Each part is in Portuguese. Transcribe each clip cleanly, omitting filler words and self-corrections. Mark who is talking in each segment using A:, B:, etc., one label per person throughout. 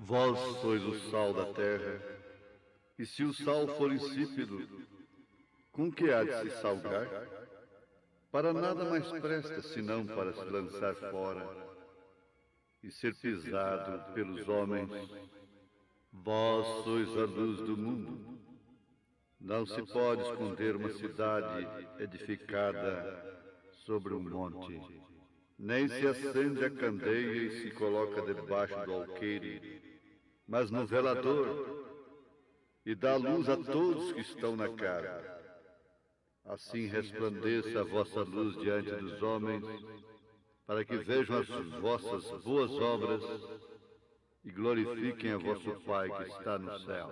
A: Vós sois o sal da terra, e se o sal for insípido, com que há de se salgar? Para nada mais presta senão para se lançar fora e ser pisado pelos homens. Vós sois a luz do mundo. Não se pode esconder uma cidade edificada sobre um monte, nem se acende a candeia e se coloca debaixo do alqueire, mas no velador, e dá luz a todos que estão na casa. Assim resplandeça a vossa luz diante dos homens, para que vejam as vossas boas obras e glorifiquem a vosso Pai que está no céu.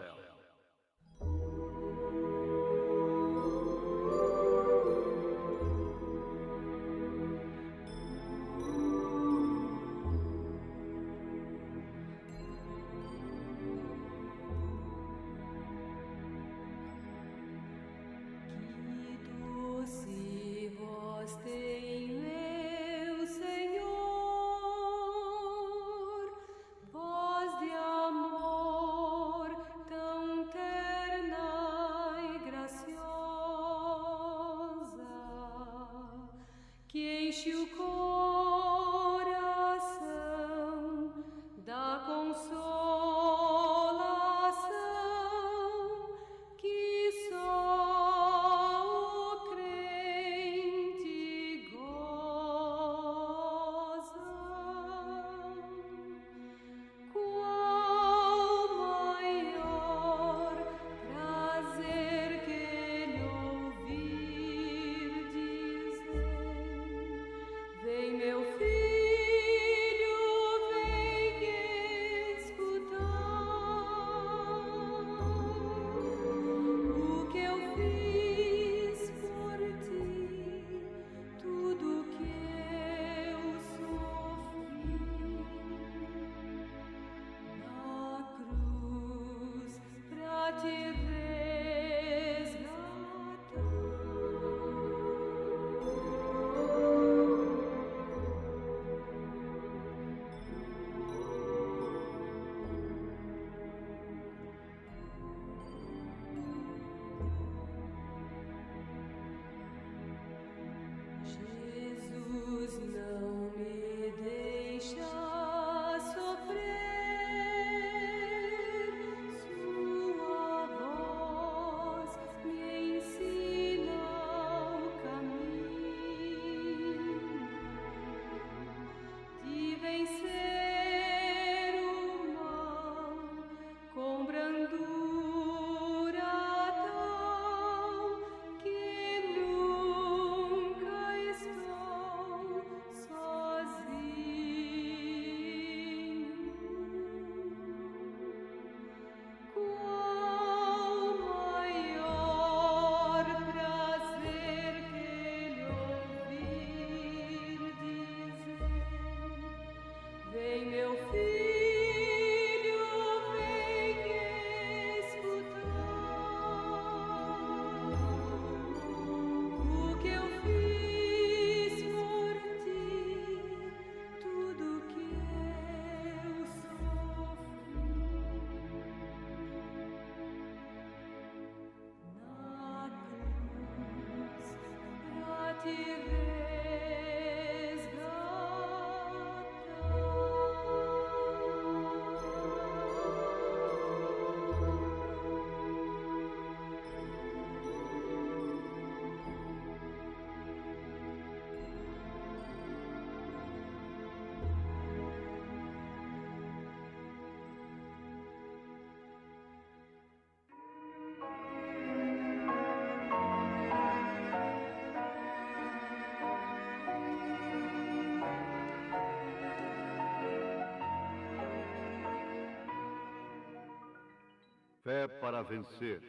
A: Fé para vencer.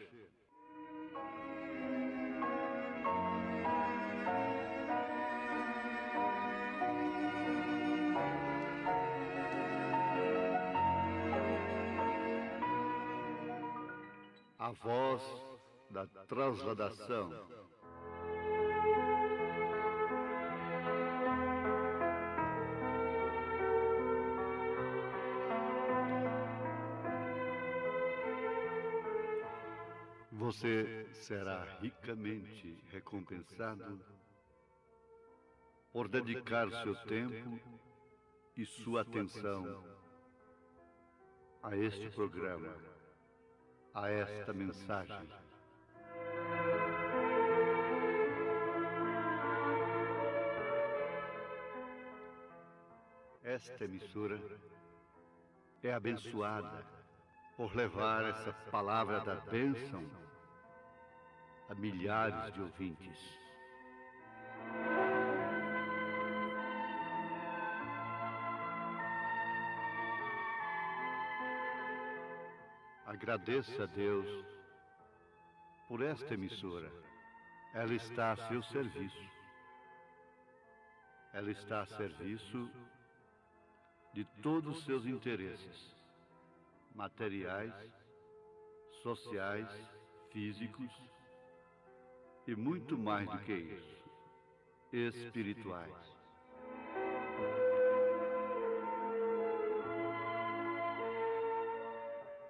A: A voz da transladação. você será ricamente recompensado por dedicar seu tempo e sua atenção a este programa, a esta mensagem. Esta emissora é abençoada por levar essa palavra da bênção a milhares de ouvintes. Agradeça a Deus por esta emissora. Ela está a seu serviço. Ela está a serviço de todos os seus interesses, materiais, sociais, físicos e muito mais do que isso, espirituais.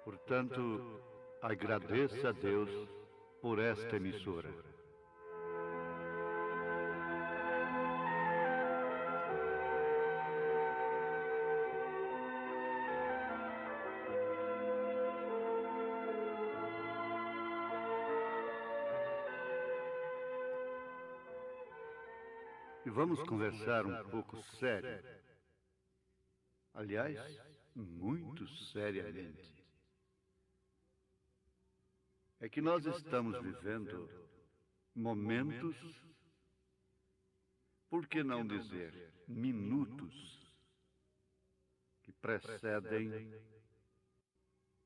A: Portanto, agradeça a Deus por esta emissora. E vamos conversar um pouco sério. Aliás, muito seriamente. É que nós estamos vivendo momentos, por que não dizer minutos, que precedem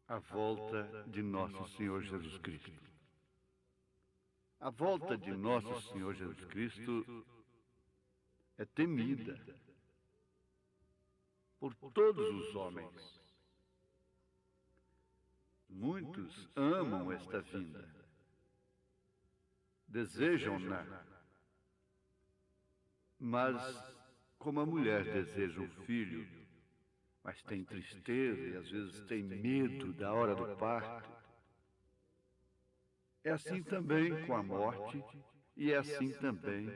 A: a volta de nosso Senhor Jesus Cristo. A volta de nosso Senhor Jesus Cristo é temida por todos os homens. Muitos amam esta vinda, desejam-na, mas como a mulher deseja um filho, mas tem tristeza e às vezes tem medo da hora do parto, é assim também com a morte e é assim também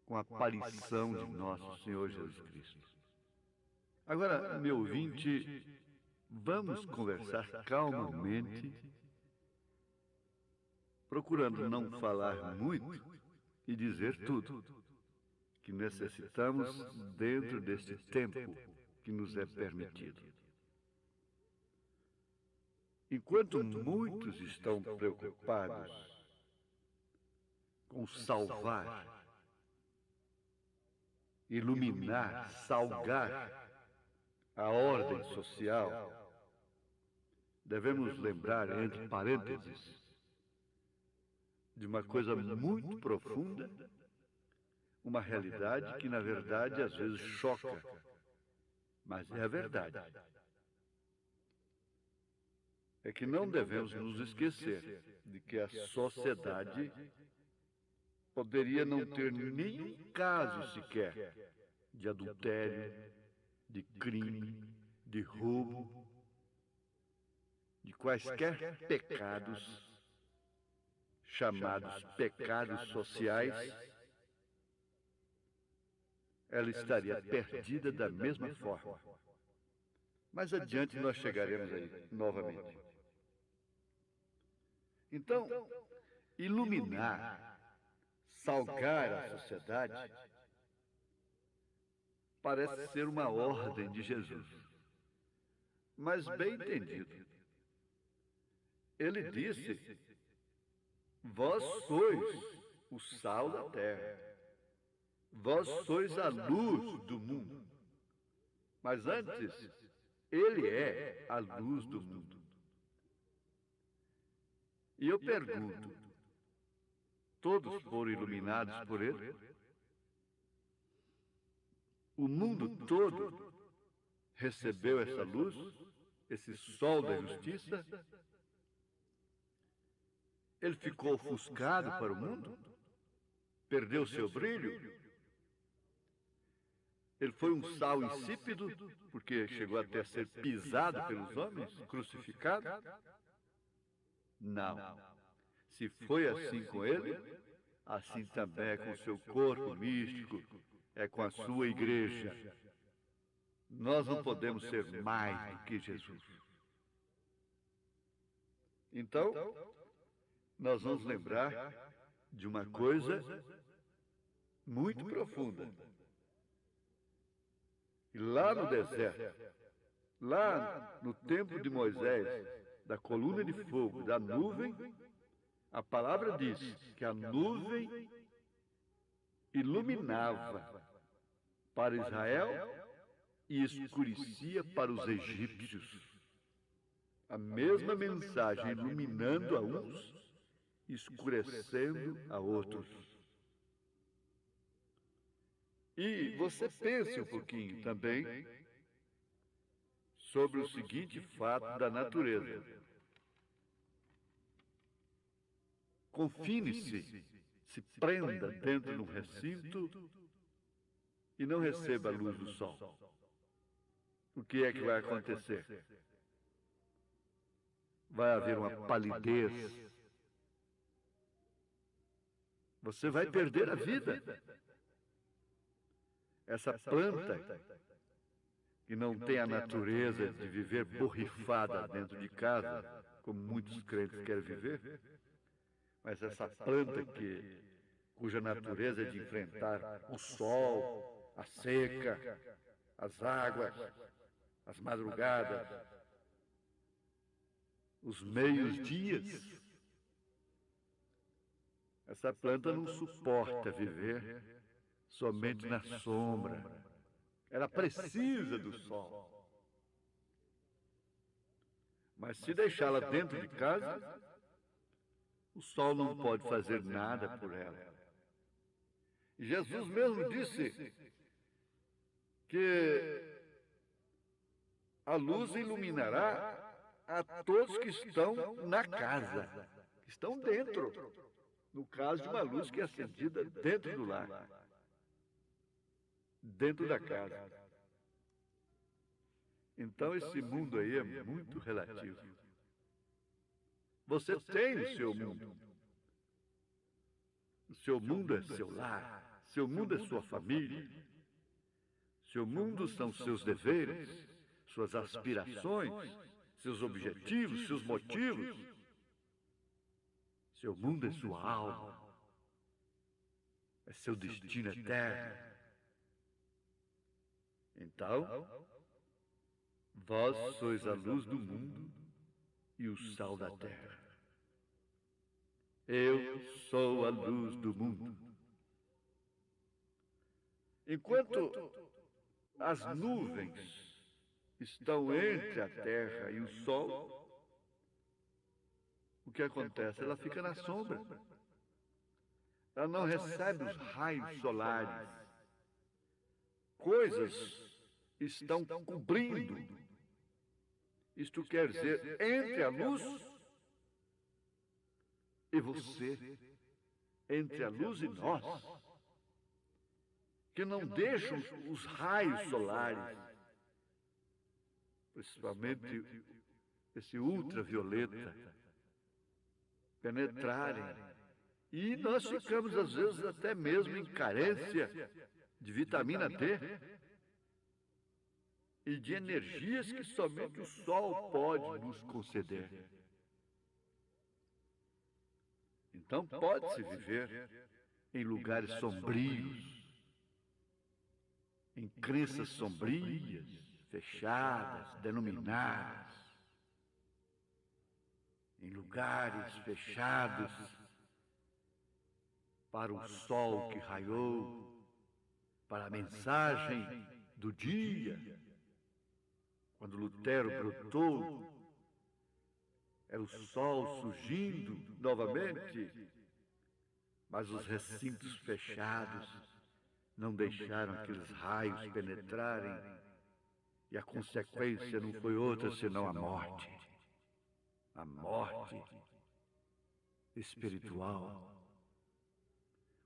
A: com a aparição de nosso Senhor Jesus Cristo. Agora, meu ouvinte, vamos conversar calmamente, procurando não falar muito e dizer tudo que necessitamos dentro deste tempo que nos é permitido. Enquanto muitos estão preocupados com salvar, iluminar, salgar a ordem social, devemos lembrar, entre parênteses, de uma coisa muito profunda, uma realidade que, na verdade, às vezes choca, mas é a verdade. É que não devemos nos esquecer de que a sociedade poderia não ter nenhum caso sequer de adultério, de crime, de roubo, de quaisquer pecados, chamados pecados sociais, ela estaria perdida da mesma forma. Mais adiante nós chegaremos aí novamente. Então, iluminar, salgar a sociedade, parece ser uma ordem de Jesus. Mas bem entendido. Ele disse: vós sois o sal da terra, vós sois a luz do mundo. Mas antes, ele é a luz do mundo. E eu pergunto, todos foram iluminados por ele? O mundo todo recebeu essa luz, esse sol da justiça? Ele ficou ofuscado para o mundo? Perdeu seu brilho? Ele foi um sal insípido, porque chegou até a ser pisado pelos homens, crucificado? Não. Se foi assim com ele, assim também é com o seu corpo místico, é com a sua igreja. Nós não podemos ser mais do que Jesus. Então, nós vamos lembrar de uma coisa muito profunda. E lá no deserto, lá no tempo de Moisés, da coluna de fogo, da nuvem, a palavra diz que a nuvem iluminava para Israel e escurecia para os egípcios. A mesma mensagem iluminando a uns, escurecendo a outros. E você pense um pouquinho também sobre o seguinte fato da natureza. Confine-se, se prenda dentro de um recinto e não receba a luz do sol. O que é que vai acontecer? Vai haver uma palidez. Você vai perder a vida. Essa planta que não tem a natureza de viver borrifada dentro de casa, como muitos crentes querem viver, mas essa planta cuja natureza é de enfrentar o sol, a seca, as águas, as madrugadas, os meios-dias. Essa planta não suporta viver somente na sombra. Ela precisa do sol. Mas se deixá-la dentro de casa, o sol não pode fazer nada por ela. E Jesus mesmo disse que a luz iluminará a todos que estão na casa, que estão dentro. No caso de uma luz que é acendida dentro do lar, dentro da casa. Então esse mundo aí é muito relativo. Você tem o seu mundo. O seu mundo é seu lar. Seu mundo é sua família. Seu mundo são seus deveres, suas aspirações, seus objetivos, seus motivos. Seu mundo é sua alma. É seu destino eterno. Então, vós sois a luz do mundo e o sal da terra. Eu sou a luz do mundo. Enquanto as nuvens estão entre a terra e o sol, o que acontece? Ela fica na sombra. Ela não recebe os raios solares. Coisas estão cobrindo. Isto quer dizer, entre a luz e você, entre a luz e nós, que não deixam os raios solares, principalmente esse ultravioleta, penetrarem. E nós ficamos, às vezes, até mesmo em carência de vitamina D e de energias que somente o sol pode nos conceder. Então, pode-se viver em lugares sombrios, em crenças sombrias, fechadas, denominadas, em lugares fechados para o sol que raiou, para a mensagem do dia. Quando Lutero brotou, era o sol surgindo novamente, mas os recintos fechados não deixaram aqueles raios penetrarem, e a consequência não foi outra senão a morte espiritual.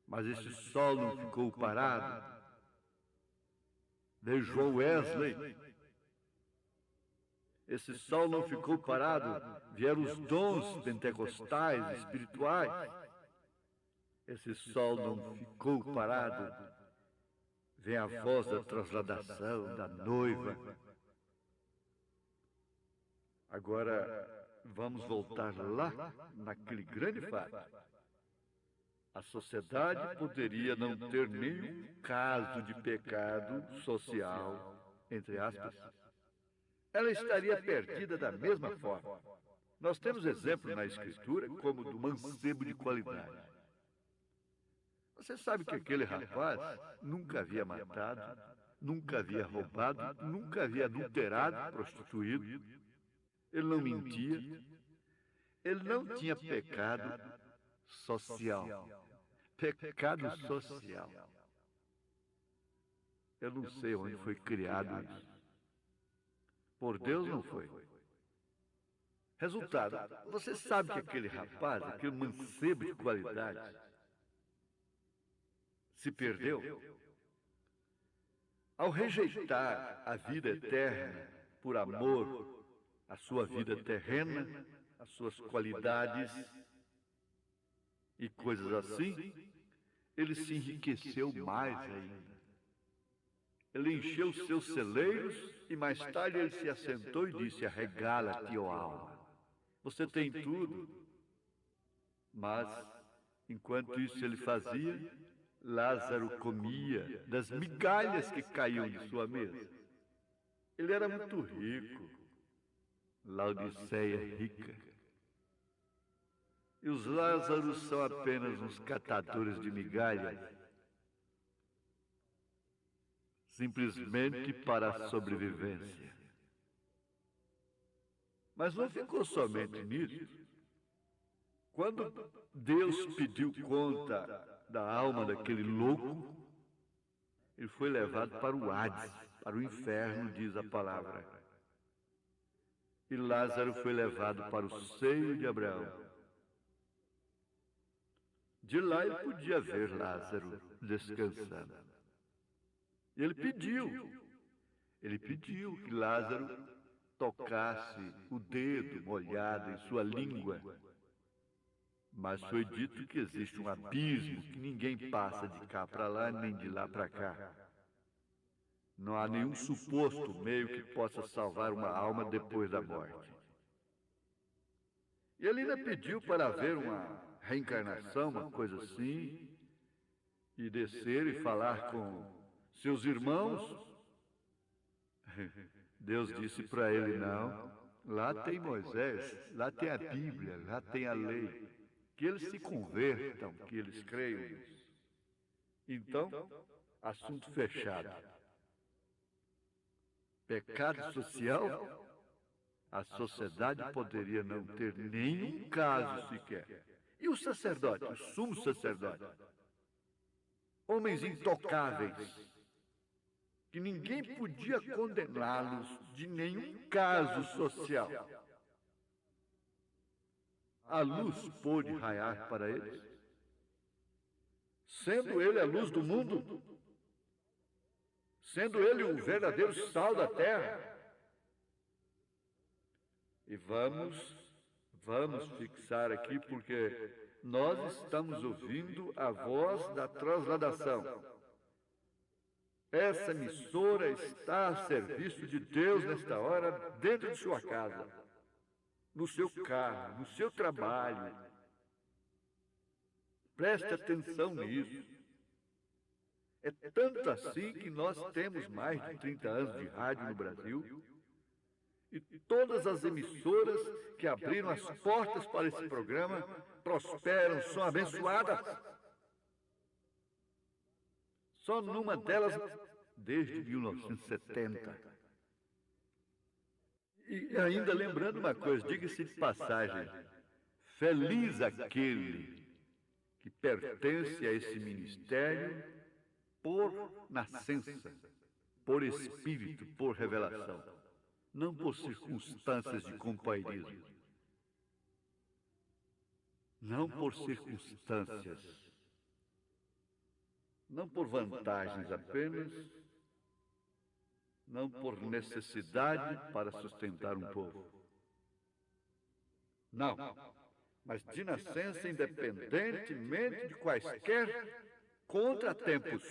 A: Mas esse sol não ficou parado. Veio João Wesley Esse sol não ficou parado, vieram os dons pentecostais, espirituais. Esse sol não ficou parado, vem a voz da transladação, da noiva. Agora, vamos voltar lá, naquele grande fato. A sociedade poderia não ter nenhum caso de pecado social, entre aspas. Ela estaria perdida da mesma forma. Nós temos exemplos na Escritura como do mancebo de qualidade. Você sabe que aquele rapaz nunca havia matado, nunca havia roubado, nunca havia adulterado, prostituído. Ele não mentia. Ele não tinha pecado social. Pecado social. Eu não sei onde foi criado isso. Por Deus não foi. Resultado, você sabe que aquele rapaz, aquele mancebo de qualidade, se perdeu? Ao rejeitar a vida eterna por amor à sua vida terrena, às suas qualidades e coisas assim, ele se enriqueceu mais ainda. Ele encheu seus celeiros e mais tarde ele se assentou e disse: arregala-te, ó alma. Você tem tudo. Mas, enquanto isso ele fazia, Lázaro comia das migalhas que caíam de sua mesa. Ele era muito rico. Laodiceia rica. E os Lázaros são apenas uns catadores de migalhas, simplesmente para a sobrevivência. Mas não ficou somente nisso. Quando Deus pediu conta da alma daquele louco, ele foi levado para o Hades, para o inferno, diz a palavra. E Lázaro foi levado para o seio de Abraão. De lá ele podia ver Lázaro descansando. E ele pediu que Lázaro tocasse o dedo molhado em sua língua. Mas foi dito que existe um abismo, que ninguém passa de cá para lá, nem de lá para cá. Não há nenhum suposto meio que possa salvar uma alma depois da morte. E ele ainda pediu para haver uma reencarnação, uma coisa assim, e descer e falar com seus irmãos. Deus disse para ele: não, lá tem Moisés, lá tem a Bíblia, lá tem a lei, que eles se convertam, que eles creiam nisso. Então, assunto fechado. Pecado social, a sociedade poderia não ter nenhum caso sequer. E o sacerdote, o sumo sacerdote? Homens intocáveis, que ninguém podia condená-los de nenhum caso social. A luz pôde raiar para eles, sendo ele a luz do mundo, sendo ele o verdadeiro sal da terra. E vamos fixar aqui, porque nós estamos ouvindo a voz da transladação. Essa emissora está a serviço de Deus nesta hora, dentro de sua casa, no seu carro, no seu trabalho. Preste atenção nisso. É tanto assim que nós temos mais de 30 anos de rádio no Brasil, e todas as emissoras que abriram as portas para esse programa prosperam, são abençoadas. Só numa delas, desde 1970. E ainda lembrando uma coisa, diga-se de passagem, feliz aquele que pertence a esse ministério por nascença, por espírito, por revelação, não por circunstâncias de companheirismo, não por circunstâncias, não por vantagens apenas, não por necessidade para sustentar um povo. Não, mas de nascença independentemente de quaisquer contratempos,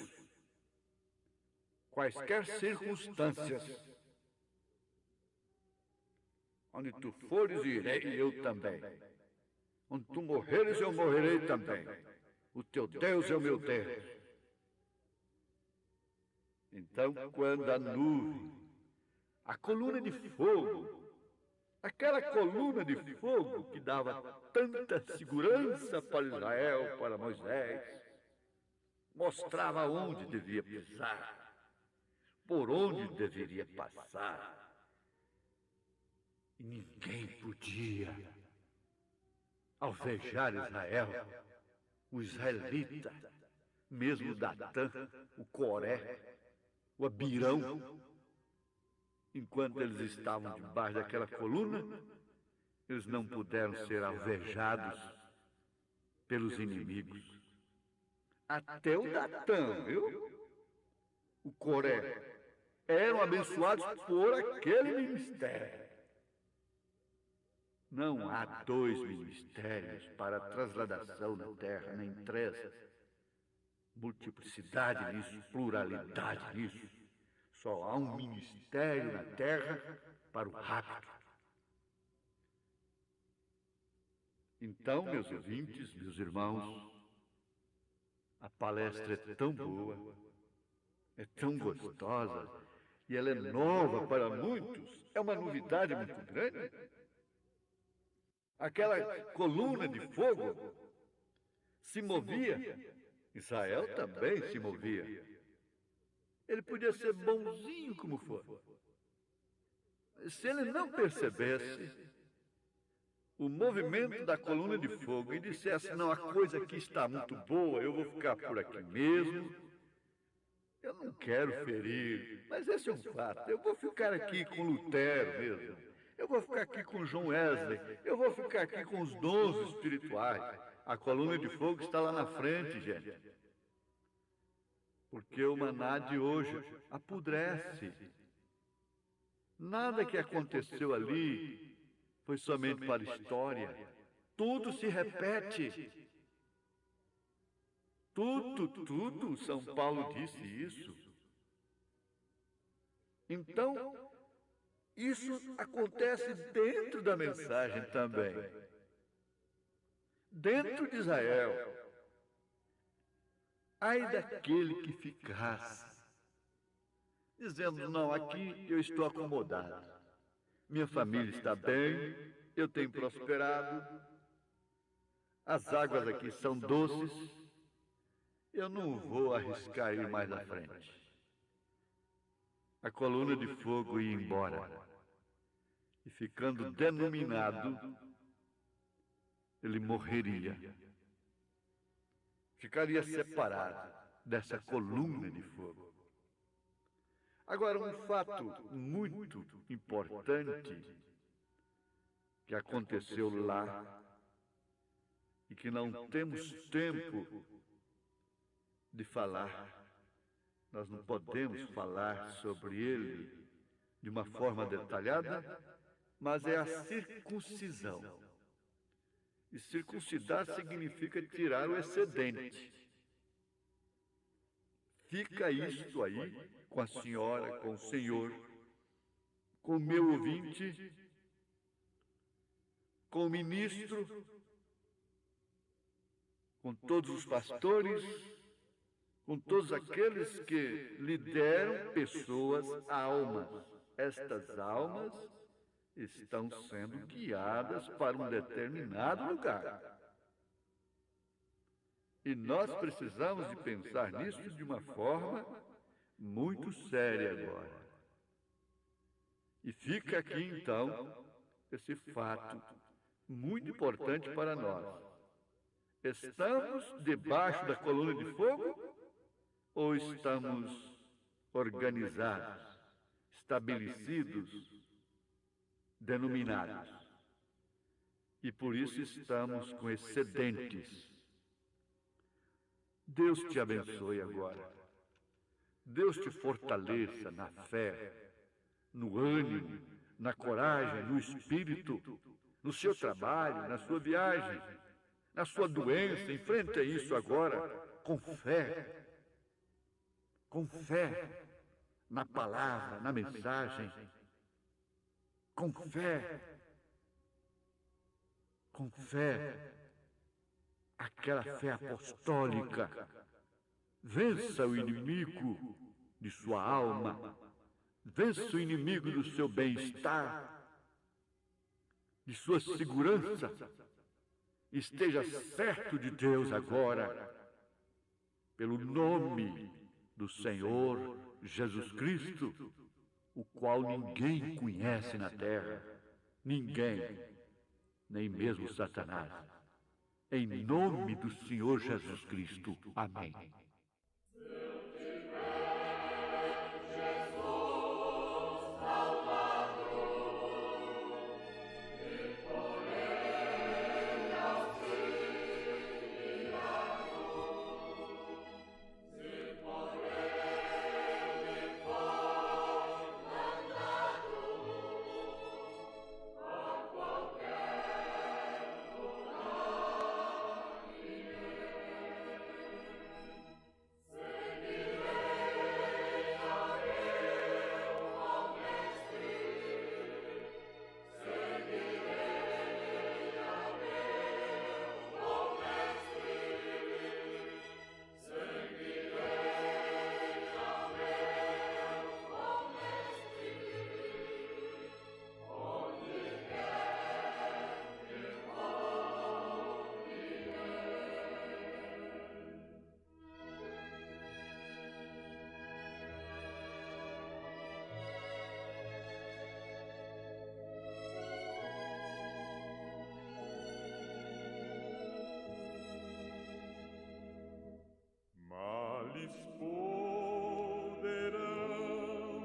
A: quaisquer circunstâncias. Onde tu fores, irei eu também. Onde tu morreres, eu morrerei também. O teu Deus é o meu Deus. Então, quando a nuvem, a coluna de fogo, aquela coluna de fogo que dava tanta segurança para Israel, para Moisés, mostrava onde devia pisar, por onde deveria passar. E ninguém podia alvejar Israel, o israelita, mesmo Datã, o Coré, o Abirão. Enquanto eles estavam debaixo daquela coluna, eles não puderam ser alvejados pelos inimigos. Até o Datã, viu? O Coré, eram abençoados por aquele ministério. Não há dois ministérios para a transladação na terra, nem três. Multiplicidade nisso, pluralidade nisso. Só há um ministério na terra para o rapto. Então, meus ouvintes, meus irmãos, a palestra é tão boa, é tão gostosa, e ela é nova para muitos, é uma novidade muito grande. Aquela coluna de fogo se movia, Israel também se movia. Ele podia ser bonzinho como for. Se ele não percebesse o movimento da coluna de fogo e dissesse, não, a coisa aqui está muito boa, eu vou ficar por aqui mesmo, eu não quero ferir, mas esse é um fato, eu vou ficar aqui com Lutero mesmo. Eu vou ficar aqui com John Wesley, eu vou ficar aqui com os dons espirituais. A coluna de fogo está lá na frente, gente. Porque o maná de hoje apodrece. Nada que aconteceu ali foi somente para a história. Tudo se repete. Tudo, São Paulo disse isso. Então, isso acontece dentro da mensagem também. Dentro de Israel. Ai daquele que ficasse dizendo, não, aqui eu estou acomodado. Minha família está bem, eu tenho prosperado, as águas aqui são doces, eu não vou arriscar ir mais à frente. A coluna de fogo ia embora. E ficando denominado, ele morreria. Ficaria separado dessa coluna de fogo. Agora, um fato muito importante que aconteceu lá e que não temos tempo de falar, nós não podemos falar sobre ele de uma forma detalhada, mas é a circuncisão. E circuncidar significa tirar o excedente. Fica isto aí com a senhora, com o senhor, com o meu ouvinte, com o ministro, com todos os pastores, com todos aqueles que lideram pessoas, almas. Estas almas estão sendo guiadas para um determinado lugar. E nós precisamos de pensar nisso de uma forma muito séria agora. E fica aqui, então, esse fato muito importante para nós. Estamos debaixo da coluna de fogo ou estamos organizados, estabelecidos, denominados? E por isso estamos com excedentes. Deus te abençoe agora. Deus te fortaleça na fé,
B: no ânimo, na coragem, no espírito, no seu trabalho, na sua viagem, na sua doença. Enfrenta isso agora com fé. Com fé na palavra, na mensagem. Com fé. Com fé. Aquela fé apostólica. Vença o inimigo de sua alma. Vença o inimigo do seu bem-estar, de sua segurança. Esteja certo de Deus agora, pelo nome do Senhor Jesus Cristo, o qual ninguém conhece na terra, ninguém, nem mesmo Satanás. Em nome do Senhor Jesus Cristo. Amém.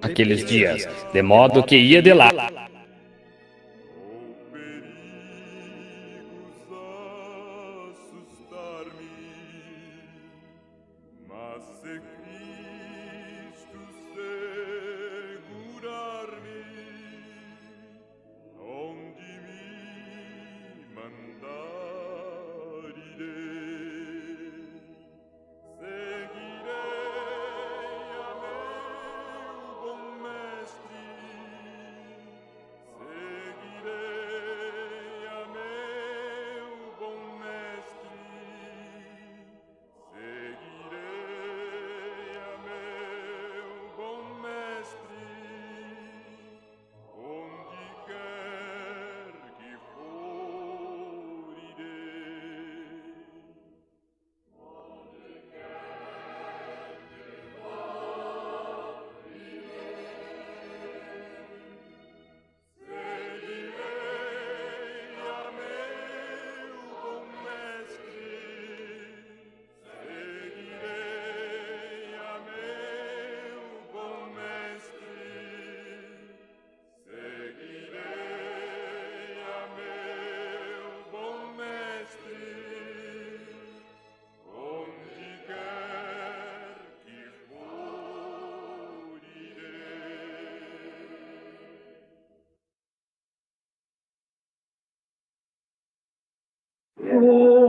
C: Aqueles dias, de modo que ia de lá.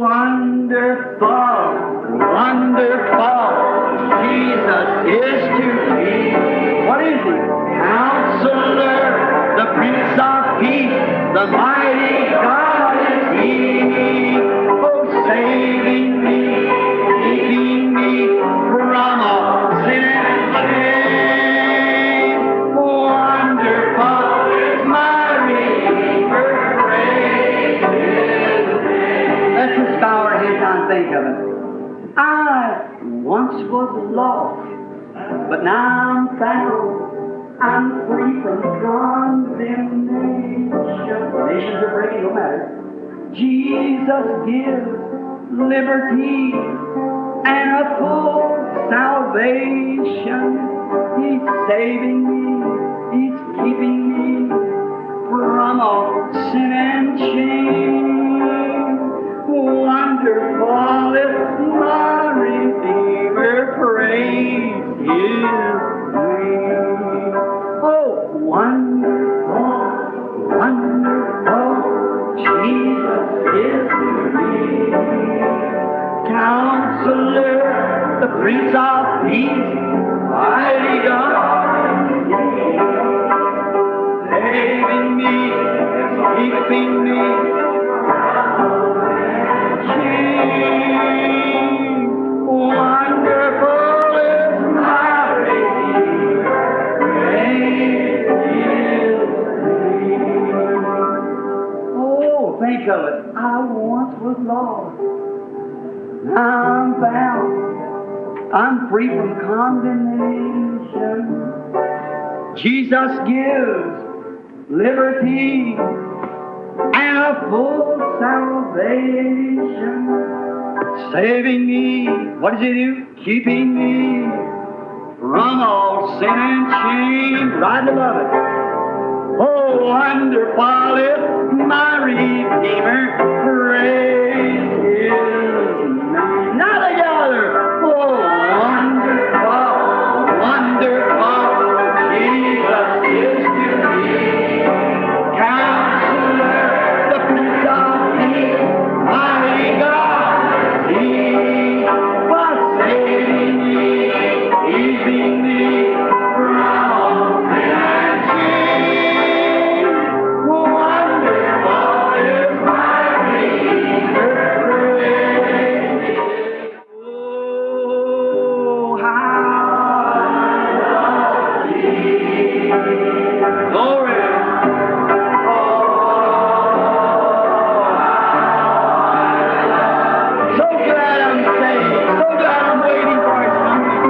D: Wonderful, wonderful, Jesus is to me. What is he? Counselor, the Prince of Peace, the mighty God is he. Oh, saving me, keeping me from all sin and shame. Wonderful is my Redeemer, praise his name. Let's just bow our heads and think of it. I once was lost, but now I'm found. I'm free from condemnation. Nations are breaking, no matter. Jesus gives liberty and a full salvation. He's saving me, He's keeping me from all sin and shame. Wonderful is my Redeemer, praise His name. Oh, wonderful. Prince of Peace, mighty God, saving me, keeping me, wonderful is my Redeemer, great is He. Oh, think of it. I once was lost. Now I'm found. I'm free from condemnation. Jesus gives liberty and a full salvation. Saving me, what does He do? Keeping me from all sin and shame. Right above it. Oh, wonderful is my Redeemer, praise His name. Now together. Oh, wonderful, wonderful, Jesus is to me. Counselor, the Prince of Peace, mighty God, He was saving me, keeping me from all sin and shame. Wonderful is my Redeemer, praise. Oh, how glory. So glad I'm saved. So glad I'm waiting for His coming.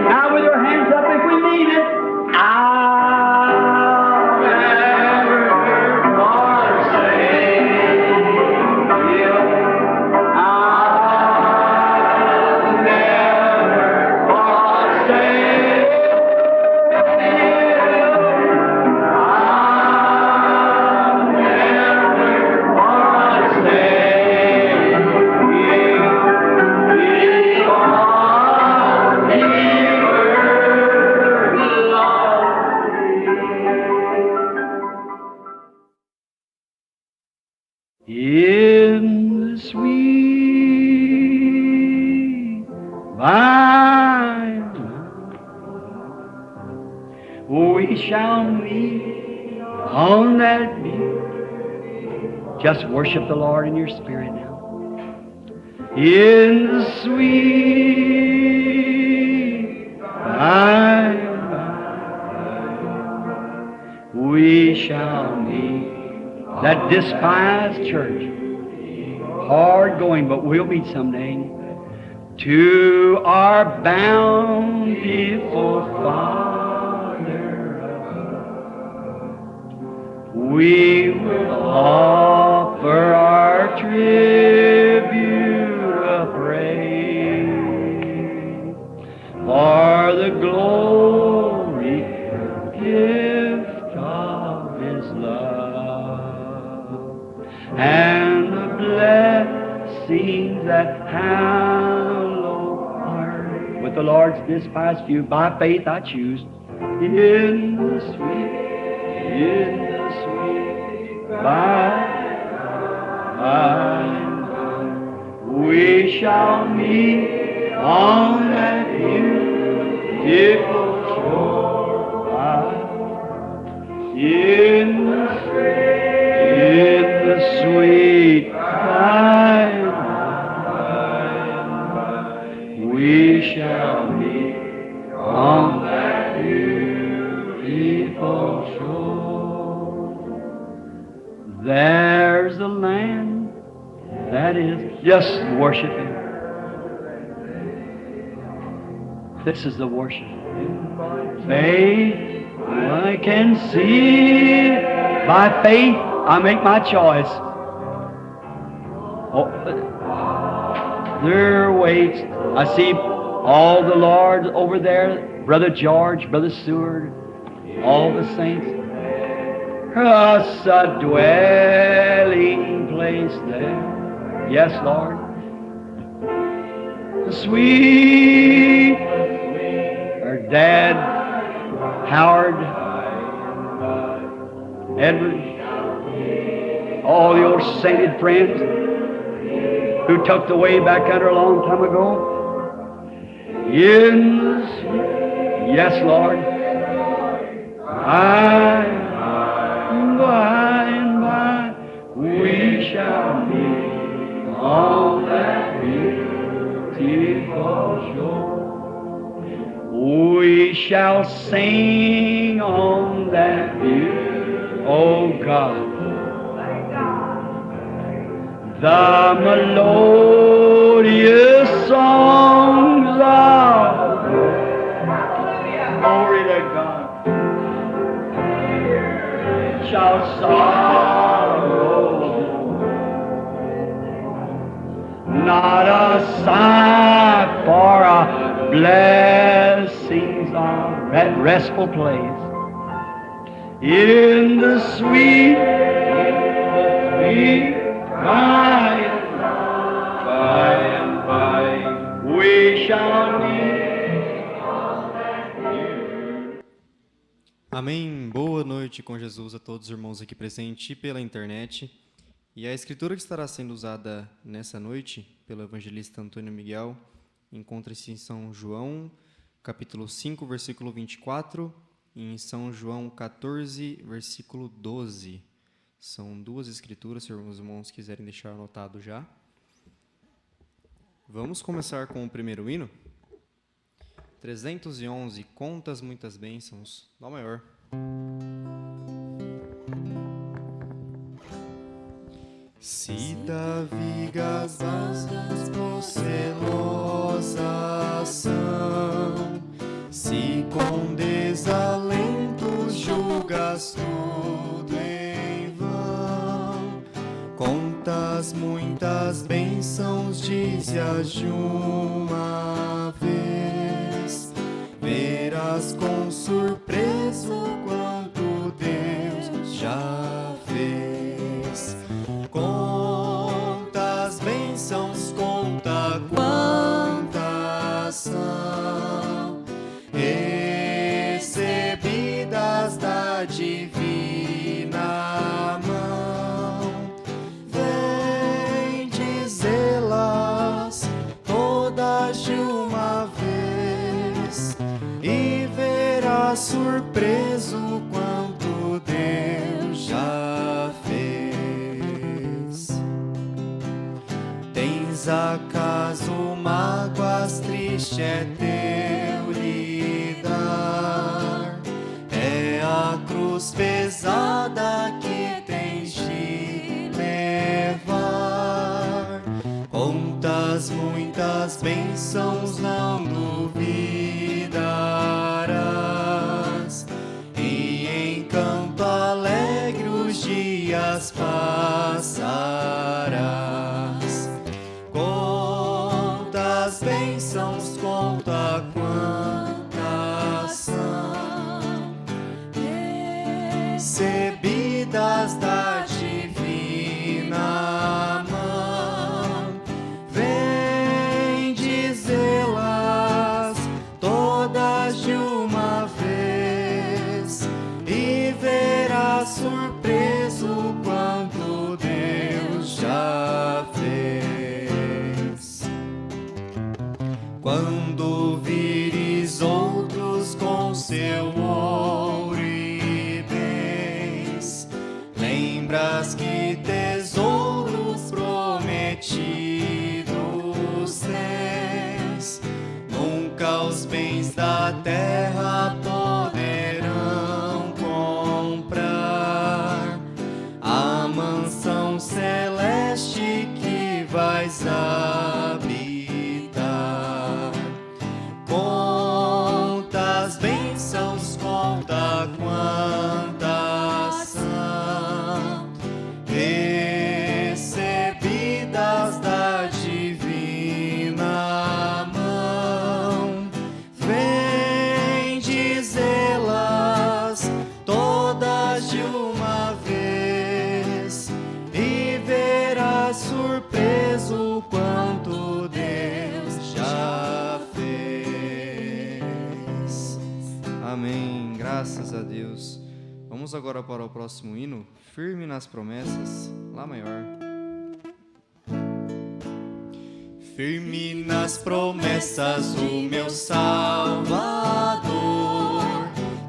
D: Now with your hands up if we mean it. I'll never forsake you. I'll never forsake you. I'll never forsake you. Because He in the sweet by we shall meet on that beach. Just worship the Lord in your spirit now. In the sweet by we shall meet. That despised church, hard going, but we'll meet someday. To our bountiful Father, we will offer our tribute of praise for the glory gift of His love and the blessings that hallow heart. With the Lord's despised few, by faith I choose. In the sweet by we shall meet on that beautiful shore. In the sweet by we shall meet on that beautiful shore. There's a land that is just worship Him. This is the worship. Faith, I can see. By faith, I make my choice. Oh, there waits. I see all the Lord over there, Brother George, Brother Seward, all the saints. Us a dwelling place there. Yes, Lord. sweet. Her dad, Howard, Edward, all your sainted friends who took the way back under a long time ago. In the sweet, yes, Lord, by and by we shall meet on that beautiful shore. We shall sing on that beautiful, oh God, the melodious songs of glory to God shall sorrow not a sigh for a blessings of that restful place in the sweet by and by we shall meet on that view.
E: Amém. Boa noite com Jesus a todos os irmãos aqui presentes e pela internet. E a escritura que estará sendo usada nessa noite pelo evangelista Antônio Miguel encontra-se em São João, capítulo 5, versículo 24, e em São João 14, versículo 12. São duas escrituras, se os irmãos quiserem deixar anotado já. Vamos começar com o primeiro hino. 311, Contas Muitas Bênçãos, Dó maior. Se da vigas asas procelosas são, se com desalentos julgas tudo em vão, contas muitas bênçãos, dize-as de uma vez, verás com surpresa quanto Deus já fez. Contas bênçãos, conta quantas são recebidas da divina mão. Vem dizê-las todas de uma vez e verás surpreso quanto Deus já fez. Tens acaso mágoas, triste é teu lidar, é a cruz pesada que tens de levar. Contas muitas bênçãos não duvidarás, e em canto alegre os dias passarás. Contas bênçãos, conta quantas são recebidas da divina mão. Vem dizê-las todas de uma vez e verás surpreso quanto Deus já fez. Quando vires outros com seu ouro e bens, lembras que tesouros prometidos tens. Nunca os bens da terra poderão comprar graças a Deus. Vamos agora para o próximo hino, Firme nas Promessas, Lá maior. Firme nas promessas, o meu Salvador,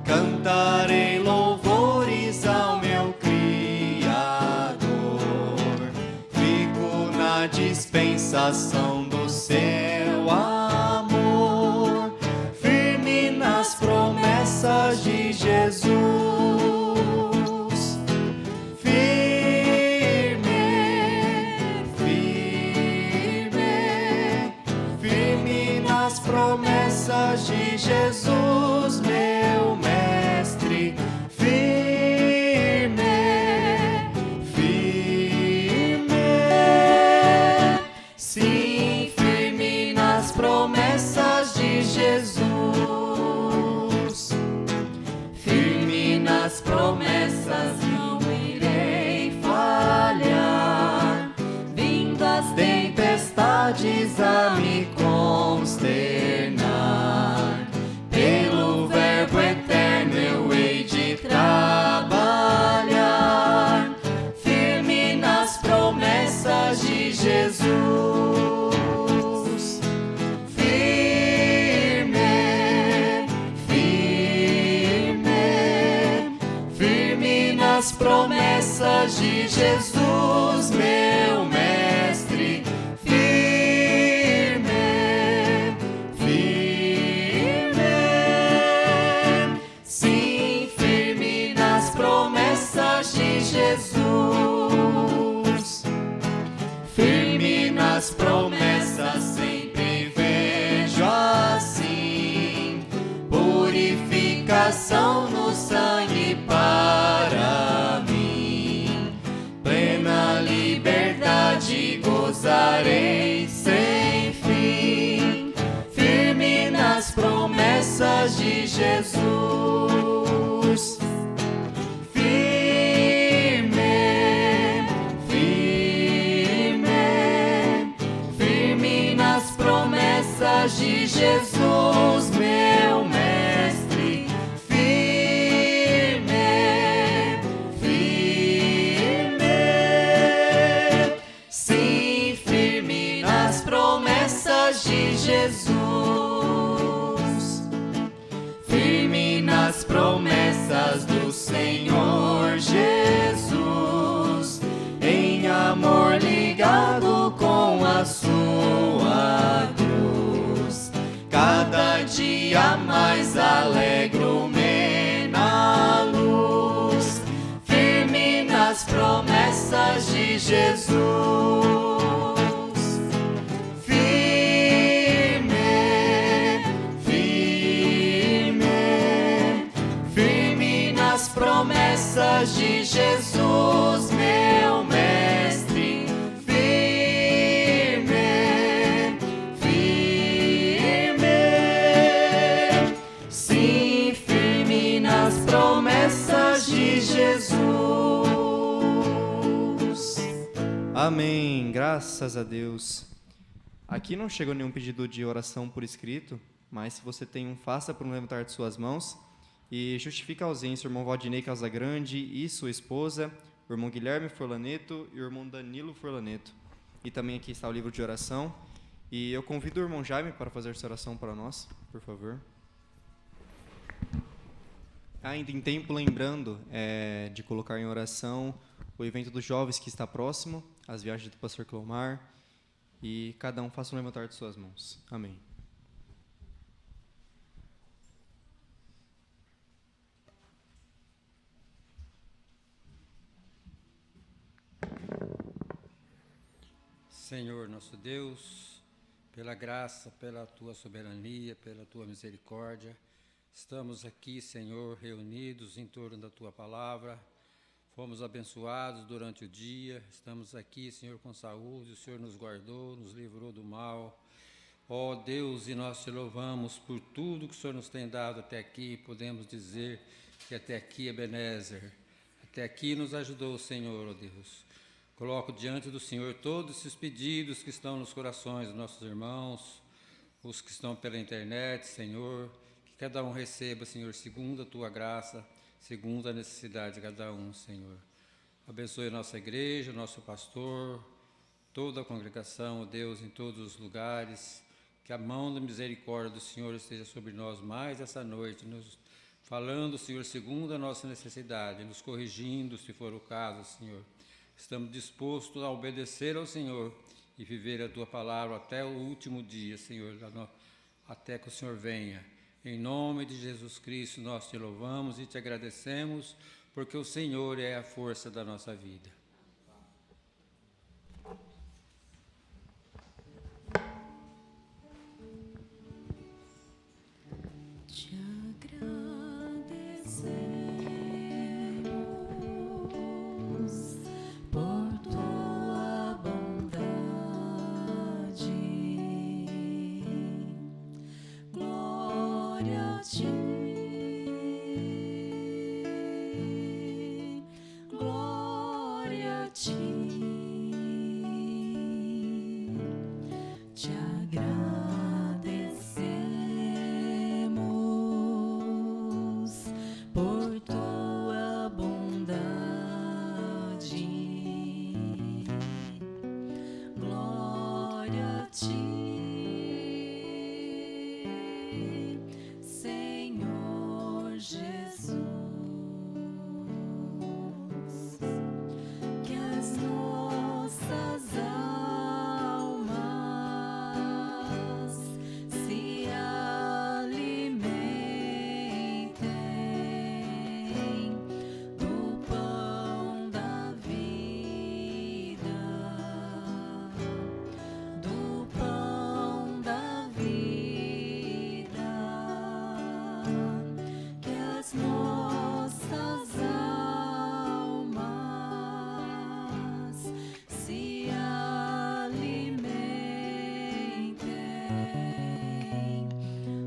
E: cantarei louvores ao meu Criador. Fico na dispensação do seu amor, firme nas promessas de Jesus. Promessas de Jesus, meu mestre, firme, firme, sim, firme nas promessas de Jesus, firme nas promessas, não irei falhar, vindo as tempestades a me consternar, pelo verbo eterno eu hei de trabalhar, firme nas promessas de Jesus, firme, firme, firme nas promessas de Jesus, meu mestre, Jesus, firme nas promessas, sempre vejo assim, purificação no sangue para mim, plena liberdade gozarei sem fim, firme nas promessas de Jesus. De Jesus, meu mestre, firme, firme, sim, firme nas promessas de Jesus, firme nas promessas do Senhor Jesus, em amor ligado com a sua cruz. Cada dia mais alegro-me na luz, firme nas promessas de Jesus, firme, firme, firme nas promessas de Jesus, meu mestre, firme, sim, firme nas promessas de Jesus. Amém, graças a Deus. Aqui não chegou nenhum pedido de oração por escrito, mas se você tem um, faça por um levantar de suas mãos e justifica a ausência o irmão Valdinei Casagrande e sua esposa, o irmão Guilherme Forlaneto e o irmão Danilo Forlaneto. E também aqui está o livro de oração. E eu convido o irmão Jaime para fazer essa oração para nós, por favor. Ainda em tempo, lembrando de colocar em oração o evento dos jovens que está próximo, as viagens do pastor Clomar, e cada um faça um levantar de suas mãos. Amém.
F: Senhor nosso Deus, pela graça, pela Tua soberania, pela Tua misericórdia, estamos aqui, Senhor, reunidos em torno da Tua palavra, fomos abençoados durante o dia, estamos aqui, Senhor, com saúde, o Senhor nos guardou, nos livrou do mal. Ó Deus, e nós Te louvamos por tudo que o Senhor nos tem dado até aqui, podemos dizer que até aqui, Ebenezer, até aqui nos ajudou o Senhor, ó Deus. Coloco diante do Senhor todos esses pedidos que estão nos corações dos nossos irmãos, os que estão pela internet, Senhor, que cada um receba, Senhor, segundo a tua graça, segundo a necessidade de cada um, Senhor. Abençoe a nossa igreja, nosso pastor, toda a congregação, ó Deus, em todos os lugares. Que a mão da misericórdia do Senhor esteja sobre nós mais essa noite, nos falando, Senhor, segundo a nossa necessidade, nos corrigindo, se for o caso, Senhor. Estamos dispostos a obedecer ao Senhor e viver a tua palavra até o último dia, Senhor, até que o Senhor venha. Em nome de Jesus Cristo, nós te louvamos e te agradecemos, porque o Senhor é a força da nossa vida.
G: Te agradecemos por tua bondade. Glória a ti. Glória a ti. Te agradecemos por tua bondade. Glória a ti, Senhor Jesus. Que as nossas almas se alimentem do pão da vida, do pão da vida. Que as nossas almas se alimentem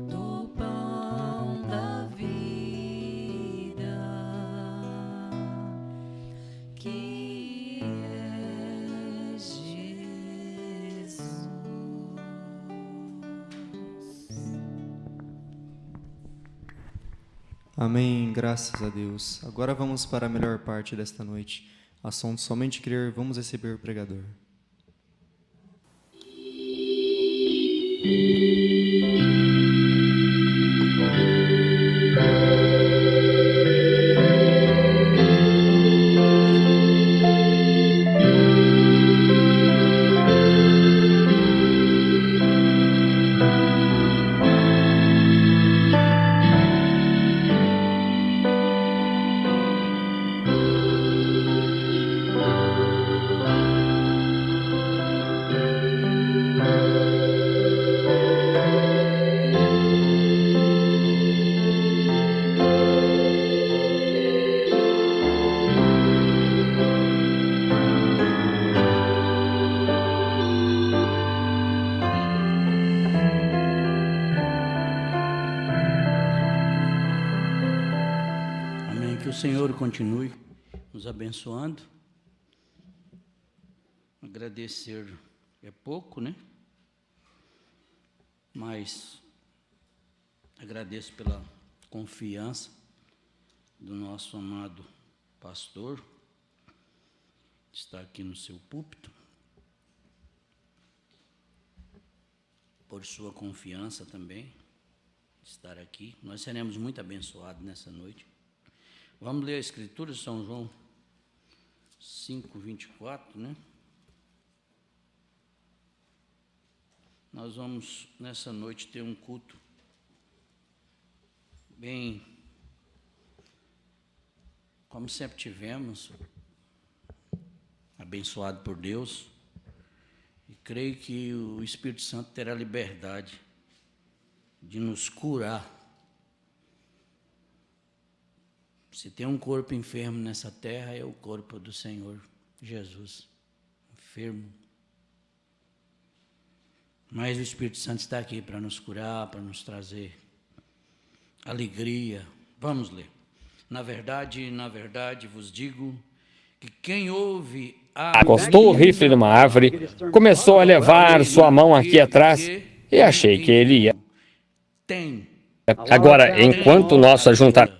G: do pão da vida, que é Jesus.
E: Amém, graças a Deus. Agora vamos para a melhor parte desta noite. Assunto somente crer, vamos receber o pregador.
H: Amém. Que o Senhor continue nos abençoando. Agradecer é pouco, né? Mas agradeço pela confiança do nosso amado pastor, que está aqui no seu púlpito, por sua confiança também de estar aqui. Nós seremos muito abençoados nessa noite. Vamos ler a Escritura de São João 5:24, né? Nós vamos, nessa noite, ter um culto bem, como sempre tivemos, abençoado por Deus, e creio que o Espírito Santo terá liberdade de nos curar. Se tem um corpo enfermo nessa terra, é o corpo do Senhor Jesus, enfermo. Mas o Espírito Santo está aqui para nos curar, para nos trazer alegria. Vamos ler. Na verdade, vos digo que quem ouve a...
C: Acostou o rifle numa árvore, começou a levar sua mão aqui atrás e achei que ele ia.
H: Tem
C: Agora, enquanto nosso ajuntamento,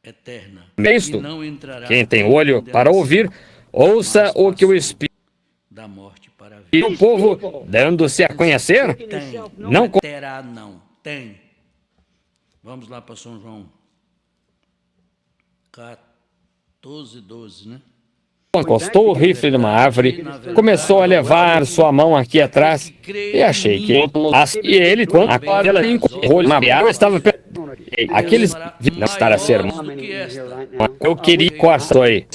H: eterna,
C: Cristo,
H: e não entrará
C: quem tem olho para ouvir, ouça o que o Espírito
H: da morte para a vida.
C: e o povo, dando-se a conhecer,
H: Tem,
C: não
H: terá, não, tem. Vamos lá para São João 14, 12, né?
C: encostou o rifle numa árvore, começou a levar sua mão aqui atrás e achei que e ele, quando aquela encolheu uma água, estava aqueles não estar a ser eu queria aí.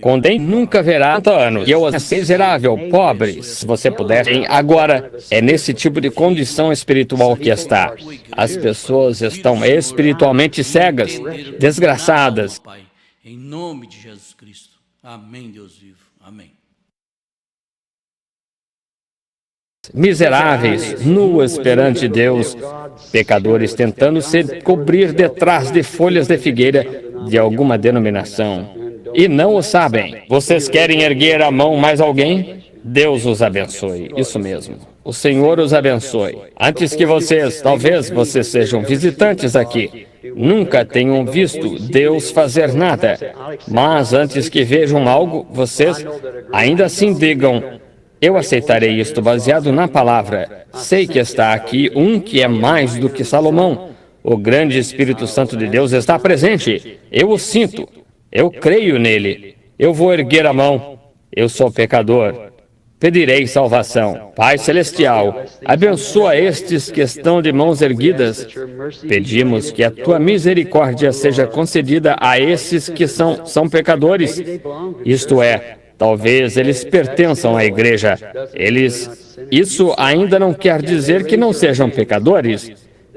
C: Condem nunca verá tanto anos. E eu, miserável, pobre, se você puder. Agora, é nesse tipo de condição espiritual que está. As pessoas estão espiritualmente cegas, desgraçadas.
H: Pai, em nome de Jesus Cristo. Amém, Deus vivo. Amém.
C: Miseráveis, nuas perante Deus, pecadores tentando se cobrir detrás de folhas de figueira de alguma denominação. E não o sabem. Vocês querem erguer a mão mais alguém? Deus os abençoe. Isso mesmo. O Senhor os abençoe. Antes que vocês, talvez vocês sejam visitantes aqui, nunca tenham visto Deus fazer nada. Mas antes que vejam algo, vocês ainda assim digam: eu aceitarei isto baseado na palavra. Sei que está aqui um que é mais do que Salomão. O grande Espírito Santo de Deus está presente. Eu o sinto. Eu creio nele. Eu vou erguer a mão. Eu sou pecador. Pedirei salvação. Pai Celestial, abençoa estes que estão de mãos erguidas. Pedimos que a tua misericórdia seja concedida a esses que são pecadores. Isto é, talvez eles pertençam à igreja. Isso ainda não quer dizer que não sejam pecadores.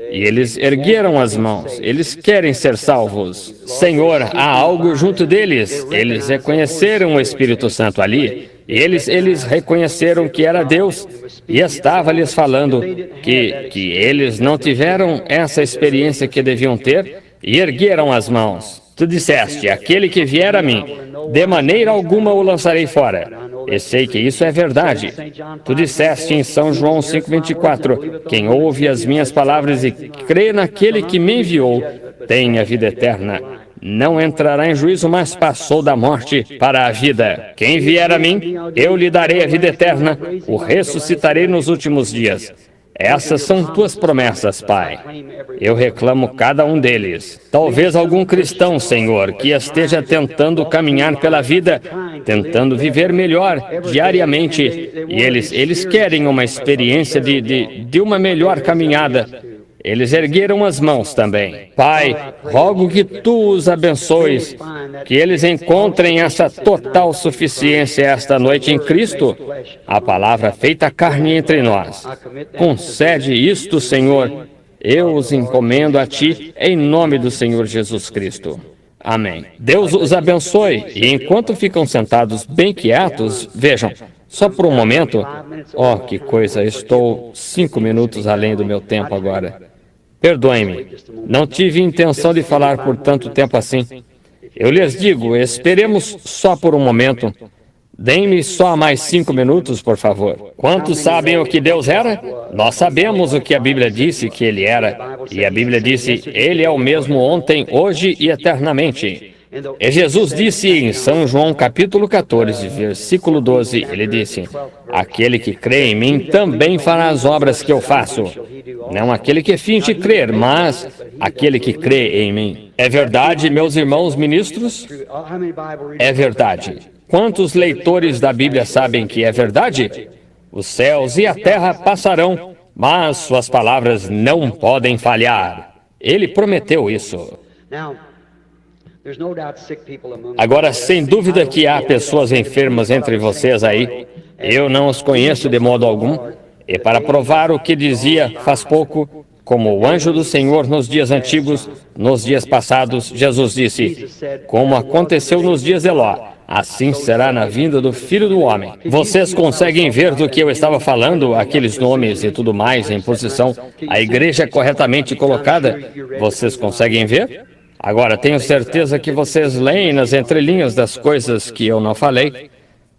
C: E eles ergueram as mãos. Eles querem ser salvos. Senhor, há algo junto deles. Eles reconheceram o Espírito Santo ali. Eles reconheceram que era Deus. E estava lhes falando que eles não tiveram essa experiência que deviam ter e ergueram as mãos. Tu disseste: aquele que vier a mim, de maneira alguma o lançarei fora. E sei que isso é verdade. Tu disseste em São João 5,24, quem ouve as minhas palavras e crê naquele que me enviou, tem a vida eterna. Não entrará em juízo, mas passou da morte para a vida. Quem vier a mim, eu lhe darei a vida eterna, o ressuscitarei nos últimos dias. Essas são tuas promessas, Pai. Eu reclamo cada um deles. Talvez algum cristão, Senhor, que esteja tentando caminhar pela vida, tentando viver melhor diariamente, e eles querem uma experiência de uma melhor caminhada. Eles ergueram as mãos também. Pai, rogo que tu os abençoes, que eles encontrem essa total suficiência esta noite em Cristo, a palavra feita carne entre nós. Concede isto, Senhor. Eu os encomendo a ti, em nome do Senhor Jesus Cristo. Amém. Deus os abençoe, e enquanto ficam sentados bem quietos, vejam, só por um momento, oh, que coisa, estou 5 minutos além do meu tempo agora. Perdoem-me, não tive intenção de falar por tanto tempo assim. Eu lhes digo, esperemos só por um momento. Deem-me só mais 5 minutos, por favor. Quantos sabem o que Deus era? Nós sabemos o que a Bíblia disse que Ele era. E a Bíblia disse, Ele é o mesmo ontem, hoje e eternamente. E Jesus disse em São João capítulo 14, versículo 12, Ele disse, aquele que crê em mim também fará as obras que eu faço. Não aquele que finge crer, mas aquele que crê em mim. É verdade, meus irmãos ministros? É verdade. Quantos leitores da Bíblia sabem que é verdade? Os céus e a terra passarão, mas suas palavras não podem falhar. Ele prometeu isso. Agora, sem dúvida que há pessoas enfermas entre vocês aí. Eu não os conheço de modo algum. E para provar o que dizia faz pouco, como o anjo do Senhor nos dias antigos, nos dias passados, Jesus disse, como aconteceu nos dias de Ló, assim será na vinda do Filho do Homem. Vocês conseguem ver do que eu estava falando, aqueles nomes e tudo mais em posição, a igreja corretamente colocada? Vocês conseguem ver? Agora, tenho certeza que vocês leem nas entrelinhas das coisas que eu não falei.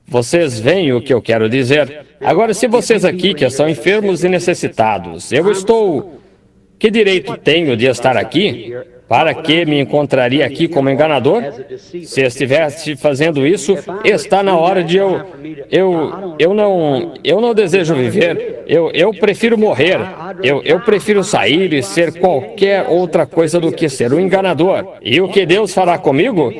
C: Vocês veem o que eu quero dizer. Agora, se vocês aqui que são enfermos e necessitados, eu estou Que direito tenho de estar aqui? Para que me encontraria aqui como enganador? Se estivesse fazendo isso, está na hora de eu não desejo viver. Eu prefiro morrer. Eu prefiro sair e ser qualquer outra coisa do que ser um enganador. E o que Deus fará comigo?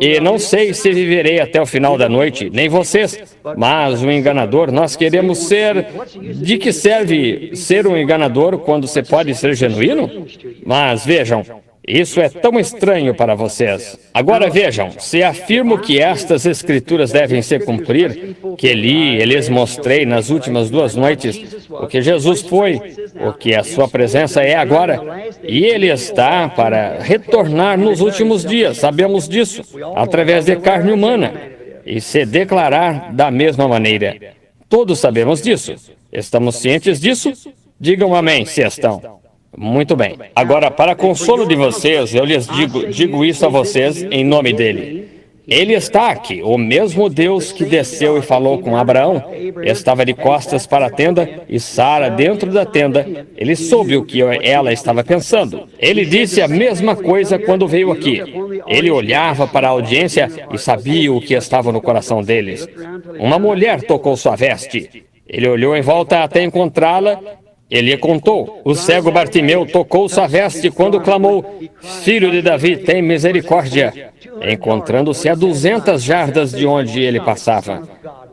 C: E não sei se viverei até o final da noite, nem vocês. Mas um enganador, nós queremos ser... De que serve ser um enganador quando você pode ser genuíno? Mas vejam, isso é tão estranho para vocês. Agora vejam, se afirmo que estas escrituras devem se cumprir, que li e lhes mostrei nas últimas 2 noites, o que Jesus foi, o que a sua presença é agora, e ele está para retornar nos últimos dias, sabemos disso, através de carne humana, e se declarar da mesma maneira. Todos sabemos disso. Estamos cientes disso? Digam amém se estão. Muito bem. Agora, para consolo de vocês, eu lhes digo isso a vocês em nome dele. Ele está aqui, o mesmo Deus que desceu e falou com Abraão, estava de costas para a tenda e Sara dentro da tenda. Ele soube o que ela estava pensando. Ele disse a mesma coisa quando veio aqui. Ele olhava para a audiência e sabia o que estava no coração deles. Uma mulher tocou sua veste. Ele olhou em volta até encontrá-la. Ele contou. O cego Bartimeu tocou sua veste quando clamou: Filho de Davi, tem misericórdia, encontrando-se a 200 jardas de onde ele passava.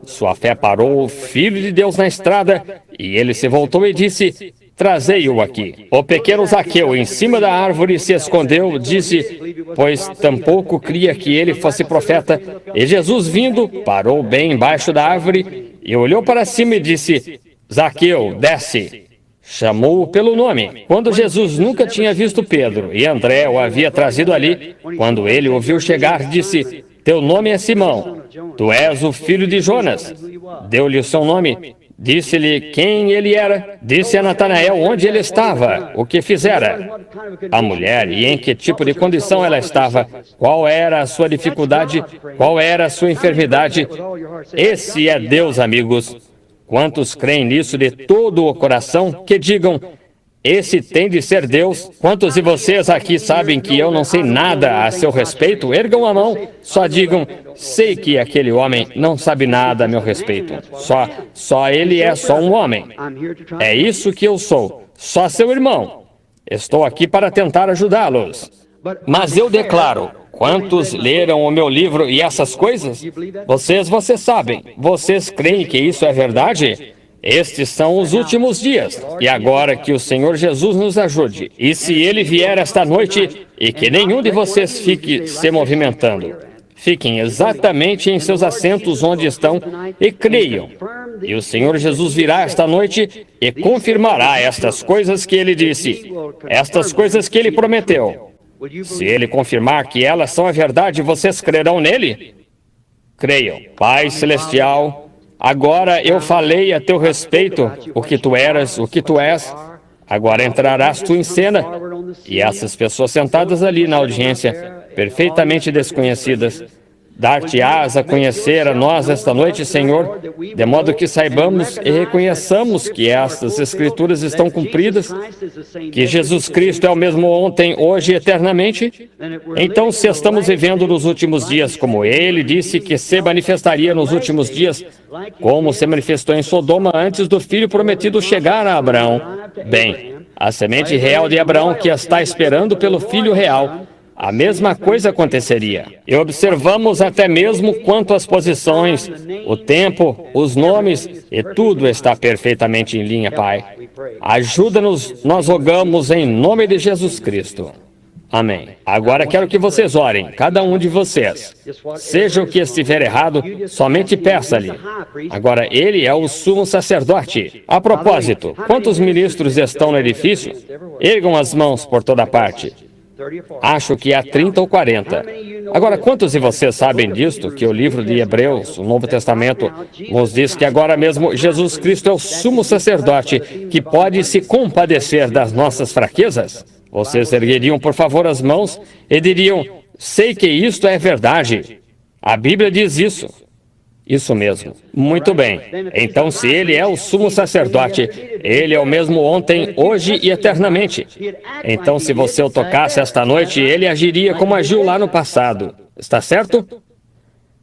C: Sua fé parou o Filho de Deus na estrada, e ele se voltou e disse: Trazei-o aqui. O pequeno Zaqueu, em cima da árvore, se escondeu, disse, pois tampouco cria que ele fosse profeta. E Jesus, vindo, parou bem embaixo da árvore, e olhou para cima e disse: Zaqueu, desce. Chamou-o pelo nome. Quando Jesus nunca tinha visto Pedro, e André o havia trazido ali, quando ele o viu chegar, disse: Teu nome é Simão, tu és o filho de Jonas. Deu-lhe o seu nome. Disse-lhe quem ele era. Disse a Natanael onde ele estava, o que fizera. A mulher, e em que tipo de condição ela estava, qual era a sua dificuldade, qual era a sua enfermidade. Esse é Deus, amigos. Quantos creem nisso de todo o coração, que digam, esse tem de ser Deus? Quantos de vocês aqui sabem que eu não sei nada a seu respeito? Ergam a mão, só digam, sei que aquele homem não sabe nada a meu respeito. Só ele é só um homem. É isso que eu sou, só seu irmão. Estou aqui para tentar ajudá-los. Mas eu declaro, quantos leram o meu livro e essas coisas? Vocês sabem. Vocês creem que isso é verdade? Estes são os últimos dias. E agora que o Senhor Jesus nos ajude. E se Ele vier esta noite, e que nenhum de vocês fique se movimentando. Fiquem exatamente em seus assentos onde estão e creiam. E o Senhor Jesus virá esta noite e confirmará estas coisas que Ele disse. Estas coisas que Ele prometeu. Se Ele confirmar que elas são a verdade, vocês crerão nele? Creiam. Pai Celestial, agora eu falei a teu respeito o que tu eras, o que tu és. Agora entrarás tu em cena. E essas pessoas sentadas ali na audiência, perfeitamente desconhecidas, dar-te-ás a conhecer a nós esta noite, Senhor, de modo que saibamos e reconheçamos que estas Escrituras estão cumpridas, que Jesus Cristo é o mesmo ontem, hoje e eternamente. Então, se estamos vivendo nos últimos dias, como Ele disse que se manifestaria nos últimos dias, como se manifestou em Sodoma antes do filho prometido chegar a Abraão, bem, a semente real de Abraão que está esperando pelo filho real, a mesma coisa aconteceria. E observamos até mesmo quanto às posições, o tempo, os nomes, e tudo está perfeitamente em linha, Pai. Ajuda-nos, nós rogamos em nome de Jesus Cristo. Amém. Agora quero que vocês orem, cada um de vocês. Seja o que estiver errado, somente peça-lhe. Agora, ele é o sumo sacerdote. A propósito, quantos ministros estão no edifício? Ergam as mãos por toda parte. Acho que há 30 ou 40. Agora, quantos de vocês sabem disto, que o livro de Hebreus, o Novo Testamento, nos diz que agora mesmo Jesus Cristo é o sumo sacerdote que pode se compadecer das nossas fraquezas? Vocês ergueriam, por favor, as mãos e diriam, sei que isto é verdade. A Bíblia diz isso. Isso mesmo. Muito bem. Então, se ele é o sumo sacerdote, ele é o mesmo ontem, hoje e eternamente. Então, se você o tocasse esta noite, ele agiria como agiu lá no passado. Está certo?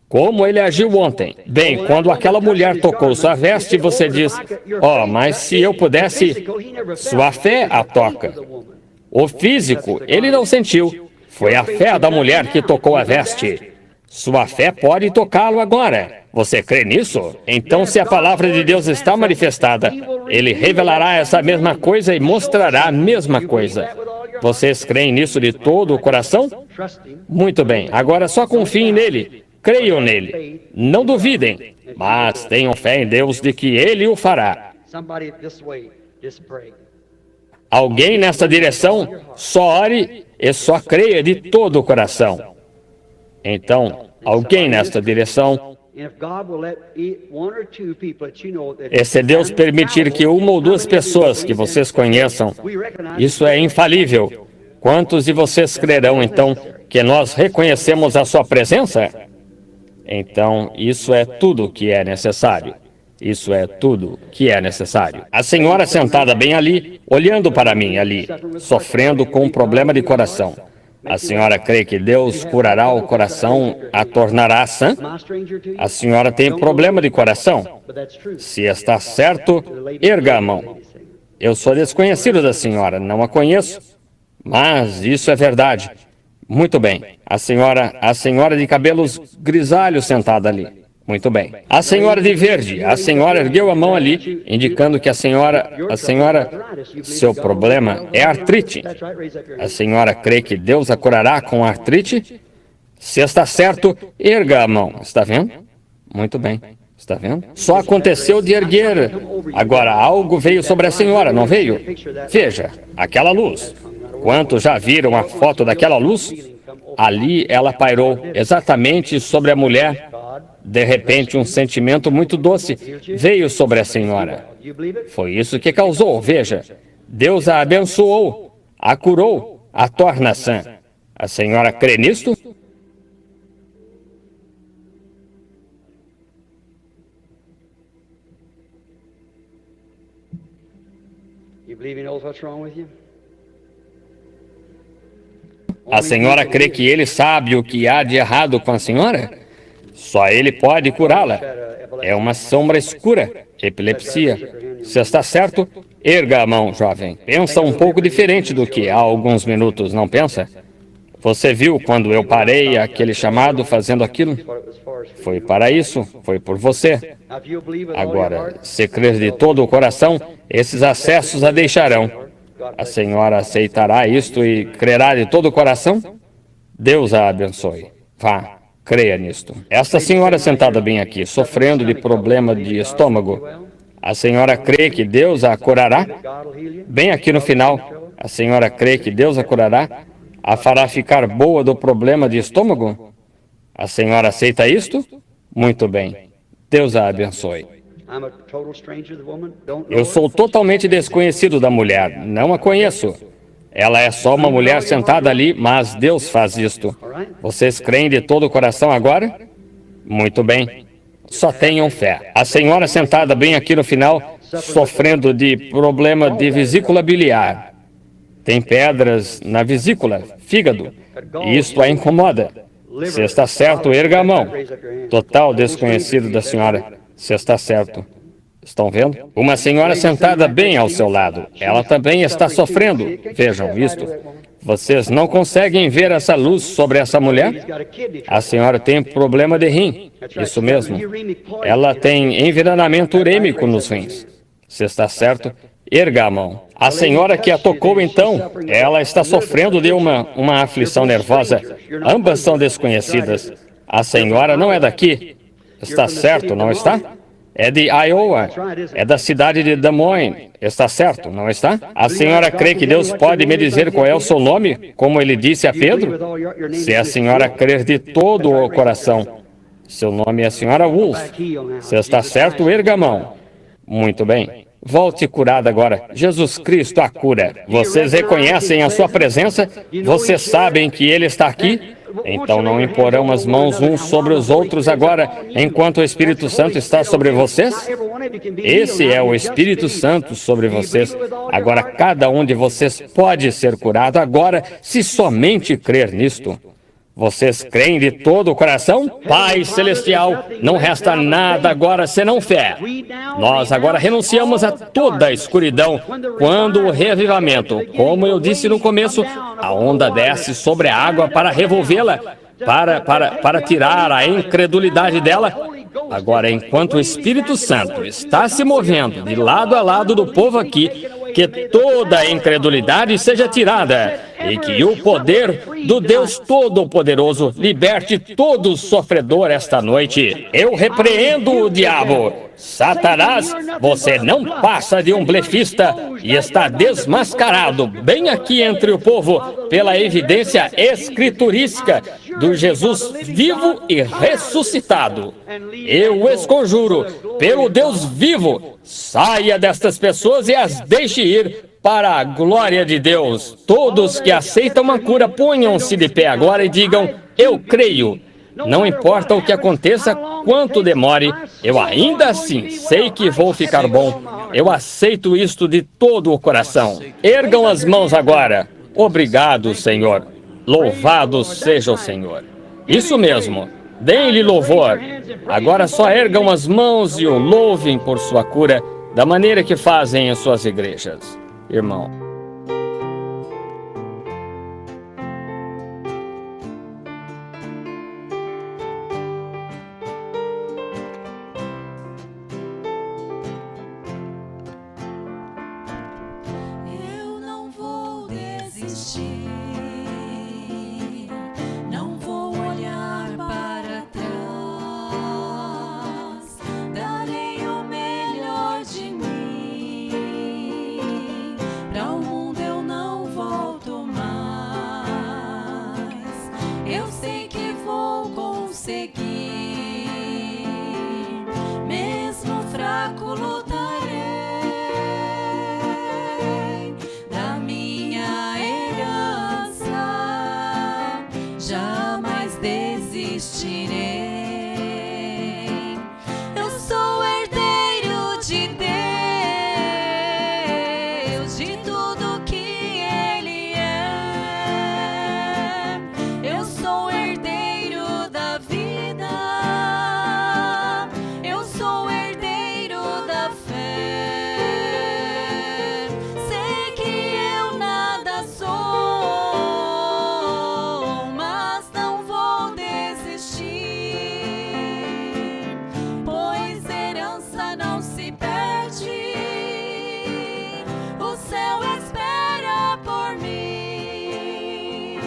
C: Como ele agiu ontem. Bem, quando aquela mulher tocou sua veste, você diz, oh, mas se eu pudesse, sua fé a toca. O físico, ele não sentiu. Foi a fé da mulher que tocou a veste. Sua fé pode tocá-lo agora. Você crê nisso? Então, se a palavra de Deus está manifestada, ele revelará essa mesma coisa e mostrará a mesma coisa. Vocês creem nisso de todo o coração? Muito bem. Agora só confiem nele. Creiam nele. Não duvidem. Mas tenham fé em Deus de que ele o fará. Alguém nessa direção, só ore e só creia de todo o coração. Então, alguém nesta direção, e se Deus permitir que uma ou duas pessoas que vocês conheçam, isso é infalível. Quantos de vocês crerão, então, que nós reconhecemos a sua presença? Então, isso é tudo que é necessário. Isso é tudo que é necessário. A senhora sentada bem ali, olhando para mim ali, sofrendo com um problema de coração. A senhora crê que Deus curará o coração, a tornará sã? A senhora tem problema de coração? Se está certo, erga a mão. Eu sou desconhecido da senhora, não a conheço, mas isso é verdade. Muito bem. A senhora de cabelos grisalhos sentada ali. Muito bem. A senhora de verde, a senhora ergueu a mão ali, indicando que a senhora, seu problema é artrite. A senhora crê que Deus a curará com artrite? Se está certo, erga a mão. Está vendo? Muito bem. Está vendo? Só aconteceu de erguer. Agora, algo veio sobre a senhora, não veio? Veja, aquela luz. Quantos já viram a foto daquela luz? Ali ela pairou exatamente sobre a mulher. De repente, um sentimento muito doce veio sobre a senhora. Foi isso que causou, veja. Deus a abençoou, a curou, a torna sã. A senhora crê nisto? A senhora crê que ele sabe o que há de errado com a senhora? Só ele pode curá-la. É uma sombra escura, epilepsia. Se está certo, erga a mão, jovem. Pensa um pouco diferente do que há alguns minutos, não pensa? Você viu quando eu parei aquele chamado fazendo aquilo? Foi para isso, foi por você. Agora, se crer de todo o coração, esses acessos a deixarão. A senhora aceitará isto e crerá de todo o coração? Deus a abençoe. Vá. Creia nisto. Esta senhora sentada bem aqui, sofrendo de problema de estômago, a senhora crê que Deus a curará? Bem aqui no final, a senhora crê que Deus a curará? A fará ficar boa do problema de estômago? A senhora aceita isto? Muito bem. Deus a abençoe. Eu sou totalmente desconhecido da mulher, não a conheço. Ela é só uma mulher sentada ali, mas Deus faz isto. Vocês creem de todo o coração agora? Muito bem. Só tenham fé. A senhora sentada bem aqui no final, sofrendo de problema de vesícula biliar. Tem pedras na vesícula, fígado, e isto a incomoda. Se está certo, erga a mão. Total desconhecido da senhora. Se está certo. Estão vendo? Uma senhora sentada bem ao seu lado. Ela também está sofrendo. Vejam isto. Vocês não conseguem ver essa luz sobre essa mulher? A senhora tem problema de rim. Isso mesmo. Ela tem envenenamento urêmico nos rins. Se está certo, erga a mão. A senhora que a tocou então, ela está sofrendo de uma aflição nervosa. Ambas são desconhecidas. A senhora não é daqui. Está certo, não está? É de Iowa, é da cidade de Des Moines, está certo, não está? A senhora crê que Deus pode me dizer qual é o seu nome, como ele disse a Pedro? Se a senhora crer de todo o coração, seu nome é a senhora Wolf. Se está certo, erga a mão. Muito bem. Volte curada agora. Jesus Cristo a cura. Vocês reconhecem a sua presença? Vocês sabem que Ele está aqui? Então não imporão as mãos uns sobre os outros agora, enquanto o Espírito Santo está sobre vocês? Esse é o Espírito Santo sobre vocês. Agora cada um de vocês pode ser curado agora, se somente crer nisto. Vocês creem de todo o coração? Pai Celestial, não resta nada agora senão fé. Nós agora renunciamos a toda a escuridão quando o reavivamento, como eu disse no começo, a onda desce sobre a água para revolvê-la, para tirar a incredulidade dela. Agora, enquanto o Espírito Santo está se movendo de lado a lado do povo aqui, que toda a incredulidade seja tirada e que o poder do Deus Todo-Poderoso liberte todo sofredor esta noite. Eu repreendo o diabo. Satanás, você não passa de um blefista e está desmascarado bem aqui entre o povo pela evidência escriturística do Jesus vivo e ressuscitado. Eu os conjuro, pelo Deus vivo, saia destas pessoas e as deixe ir para a glória de Deus. Todos que aceitam uma cura, ponham-se de pé agora e digam: eu creio. Não importa o que aconteça, quanto demore, eu ainda assim sei que vou ficar bom. Eu aceito isto de todo o coração. Ergam as mãos agora. Obrigado, Senhor. Louvado seja o Senhor. Isso mesmo. Deem-lhe louvor. Agora só ergam as mãos e o louvem por sua cura, da maneira que fazem em suas igrejas. Irmão.
G: Eu não vou desistir, não vou olhar para trás, darei o melhor de mim, pra o mundo eu não volto mais, eu sei que vou conseguir, mesmo fraco lutarei. Da minha herança jamais desistirei. Eu sou herdeiro de Deus, de tudo que Ele é. Eu sou herdeiro da vida. Eu sou herdeiro da fé. Sei que eu nada sou, mas não vou desistir, pois herança não se perde. O céu espera por mim.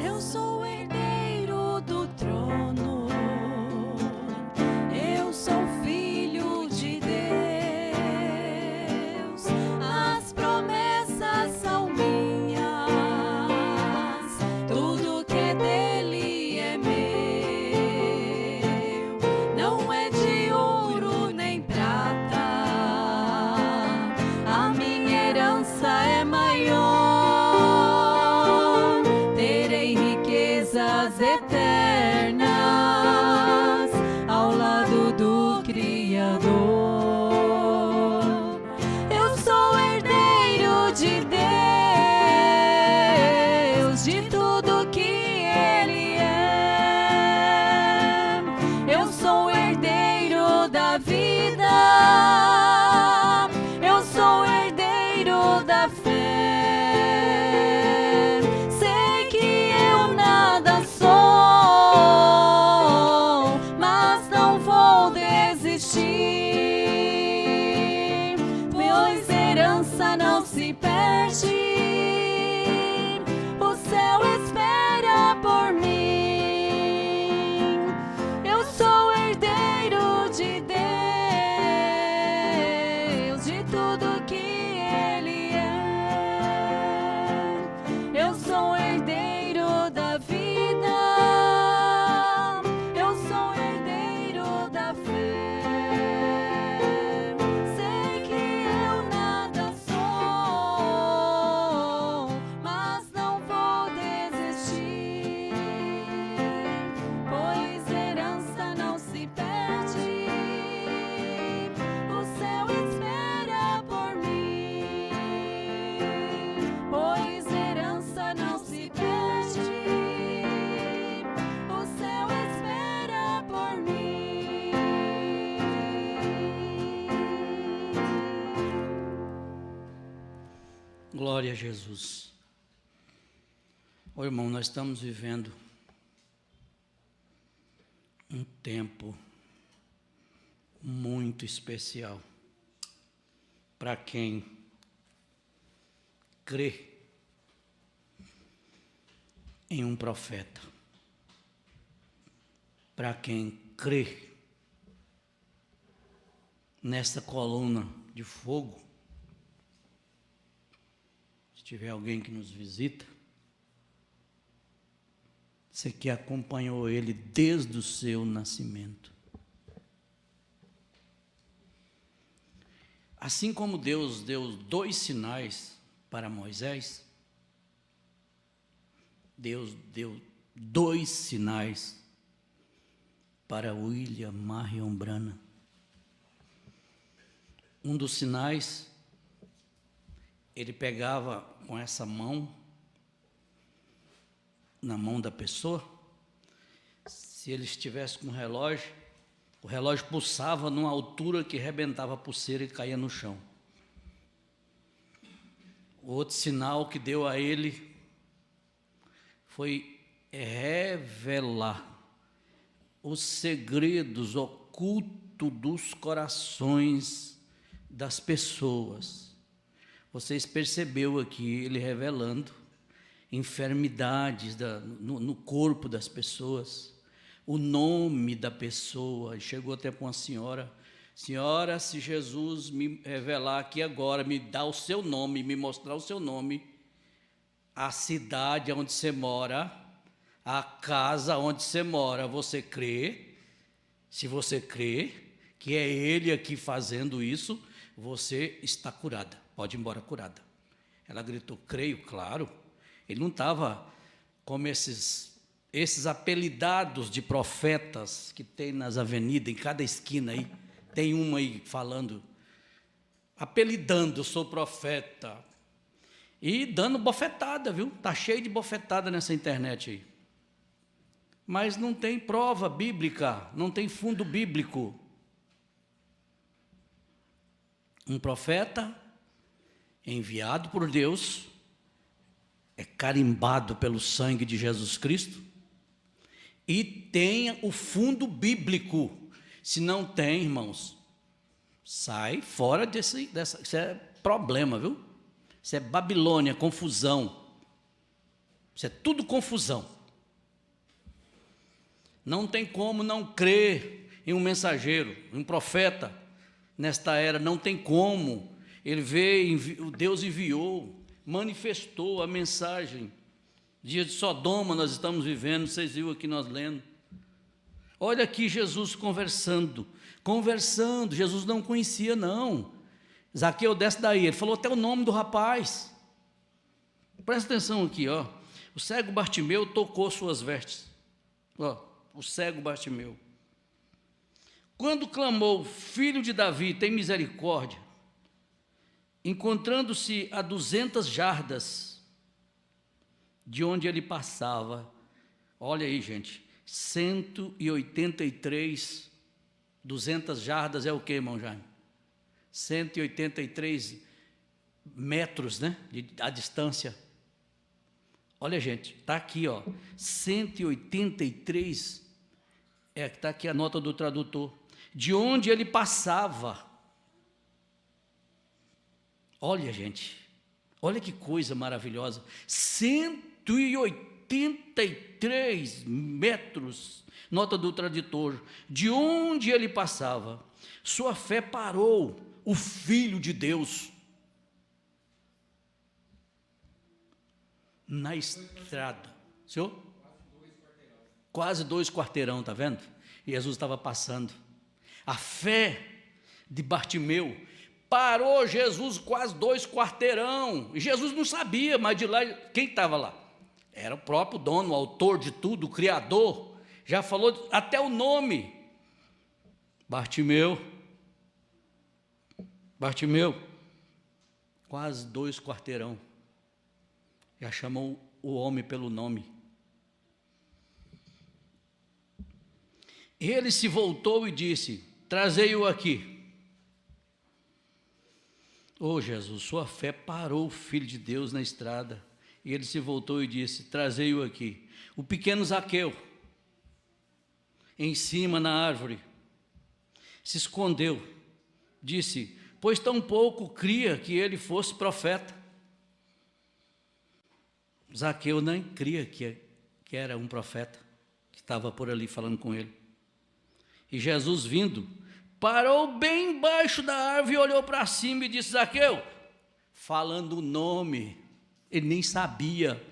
G: Eu sou herdeiro do trono. Eu sou filho de Deus. As promessas são minhas. Tudo que é dele é meu. Não é de ouro nem prata. A minha herança é maior. Terei riquezas eternas ao lado do Criador. Eu sou herdeiro de Deus, de tudo que Ele é. Eu sou herdeiro da vida. Eu sou herdeiro da fé. Sei que eu nada sou,
H: Glória a Jesus. Ô irmão, nós estamos vivendo um tempo muito especial para quem crê em um profeta, para quem crê nesta coluna de fogo. Se tiver alguém que nos visita, você que acompanhou ele desde o seu nascimento. Assim como Deus deu 2 sinais para Moisés, Deus deu 2 sinais para William Marion Branham. Um dos sinais, ele pegava com essa mão, na mão da pessoa, se ele estivesse com o relógio pulsava numa altura que rebentava a pulseira e caía no chão. O outro sinal que deu a ele foi revelar os segredos ocultos dos corações das pessoas. Vocês perceberam aqui ele revelando enfermidades no corpo das pessoas, o nome da pessoa. Chegou até para uma senhora: senhora, se Jesus me revelar aqui agora, me dar o seu nome, me mostrar o seu nome, a cidade onde você mora, a casa onde você mora, você crê? Se você crê que é ele aqui fazendo isso, você está curada, pode ir embora curada. Ela gritou: creio, claro. Ele não estava como esses apelidados de profetas que tem nas avenidas, em cada esquina aí, tem uma aí falando, apelidando: eu sou profeta, e dando bofetada, viu? Está cheio de bofetada nessa internet aí. Mas não tem prova bíblica, não tem fundo bíblico. Um profeta enviado por Deus, é carimbado pelo sangue de Jesus Cristo, e tenha o fundo bíblico. Se não tem, irmãos, sai fora isso é problema, viu? Isso é Babilônia, confusão. Isso é tudo confusão. Não tem como não crer em um mensageiro, em um profeta, nesta era. Não tem como. Ele veio, Deus enviou, manifestou a mensagem. Dia de Sodoma nós estamos vivendo, vocês viram aqui nós lendo. Olha aqui Jesus conversando, Jesus não conhecia não. Zaqueu, desce daí, ele falou até o nome do rapaz. Presta atenção aqui, ó. O cego Bartimeu tocou suas vestes. Ó, o cego Bartimeu. Quando clamou: filho de Davi, tem misericórdia, encontrando-se a 200 jardas de onde ele passava. Olha aí, gente, 183, 200 jardas é o que, irmão Jaime? 183 metros, né, a distância. Olha, gente, está aqui, ó, 183, está aqui a nota do tradutor, de onde ele passava. Olha, gente, olha que coisa maravilhosa, 183 metros, nota do tradutor, de onde ele passava. Sua fé parou o Filho de Deus na estrada. Senhor? Quase 2 quarteirão, está vendo? E Jesus estava passando. A fé de Bartimeu parou Jesus quase 2 quarteirão. E Jesus não sabia, mas de lá, quem estava lá? Era o próprio dono, o autor de tudo, o Criador. Já falou até o nome. Bartimeu, quase 2 quarteirão. Já chamou o homem pelo nome. Ele se voltou e disse: trazei-o aqui. Oh Jesus, sua fé parou o Filho de Deus na estrada. E ele se voltou e disse: trazei-o aqui. O pequeno Zaqueu, em cima na árvore, se escondeu. Disse: pois tão pouco cria que ele fosse profeta. Zaqueu nem cria que era um profeta, que estava por ali falando com ele. E Jesus, vindo, parou bem embaixo da árvore e olhou para cima e disse: Zaqueu, falando o nome, ele nem sabia.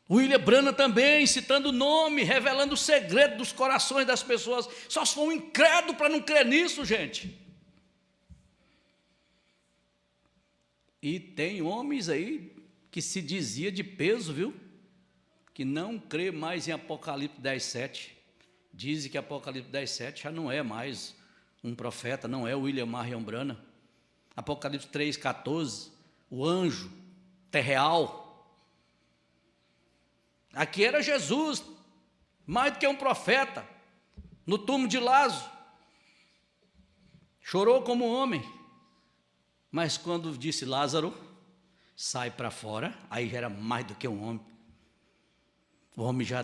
H: William Branham também, citando o nome, revelando o segredo dos corações das pessoas. Só se for um incrédulo para não crer nisso, gente. E tem homens aí que se dizia de peso, viu? Que não crê mais em Apocalipse 10:7. Dizem que Apocalipse 10:7 já não é mais um profeta, não é o William Marion Branham. Apocalipse 3:14, o anjo terreal. Aqui era Jesus, mais do que um profeta, no túmulo de Lázaro. Chorou como homem, mas quando disse Lázaro, sai para fora, aí já era mais do que um homem. O homem já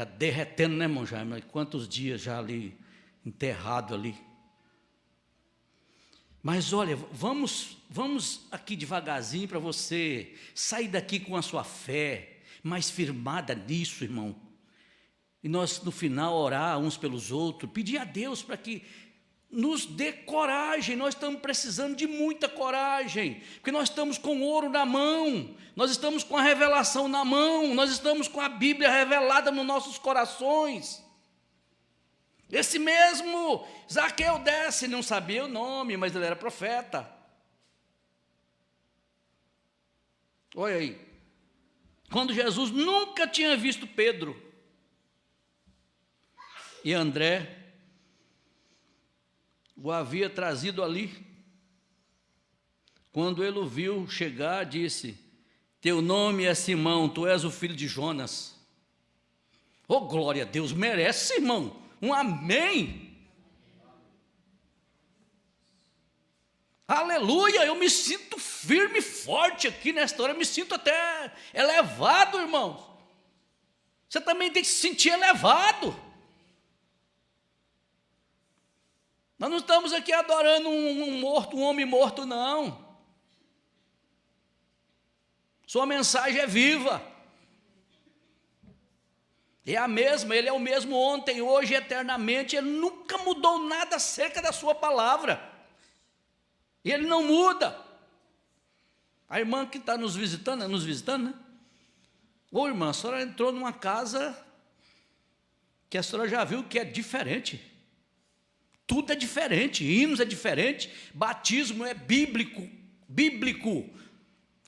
H: derretendo, né, irmão Jaime? Quantos dias já ali, enterrado ali. Mas olha, vamos aqui devagarzinho para você sair daqui com a sua fé mais firmada nisso, irmão. E nós, no final, orar uns pelos outros, pedir a Deus para que nos dê coragem. Nós estamos precisando de muita coragem, porque nós estamos com ouro na mão, nós estamos com a revelação na mão, nós estamos com a Bíblia revelada nos nossos corações. Esse mesmo Zaqueu desce, não sabia o nome, mas ele era profeta. Olha aí, quando Jesus nunca tinha visto Pedro e André, o havia trazido ali. Quando ele o viu chegar, disse: teu nome é Simão, tu és o filho de Jonas. Oh, glória a Deus, merece, irmão, um amém. Aleluia, eu me sinto firme e forte aqui nesta hora, eu me sinto até elevado, irmãos. Você também tem que se sentir elevado. Nós não estamos aqui adorando um morto, um homem morto, não. Sua mensagem é viva. É a mesma, ele é o mesmo ontem, hoje, eternamente. Ele nunca mudou nada acerca da sua palavra. E ele não muda. A irmã que está nos visitando, né? Ô irmã, a senhora entrou numa casa que a senhora já viu que é diferente. Tudo é diferente, hinos é diferente, batismo é bíblico.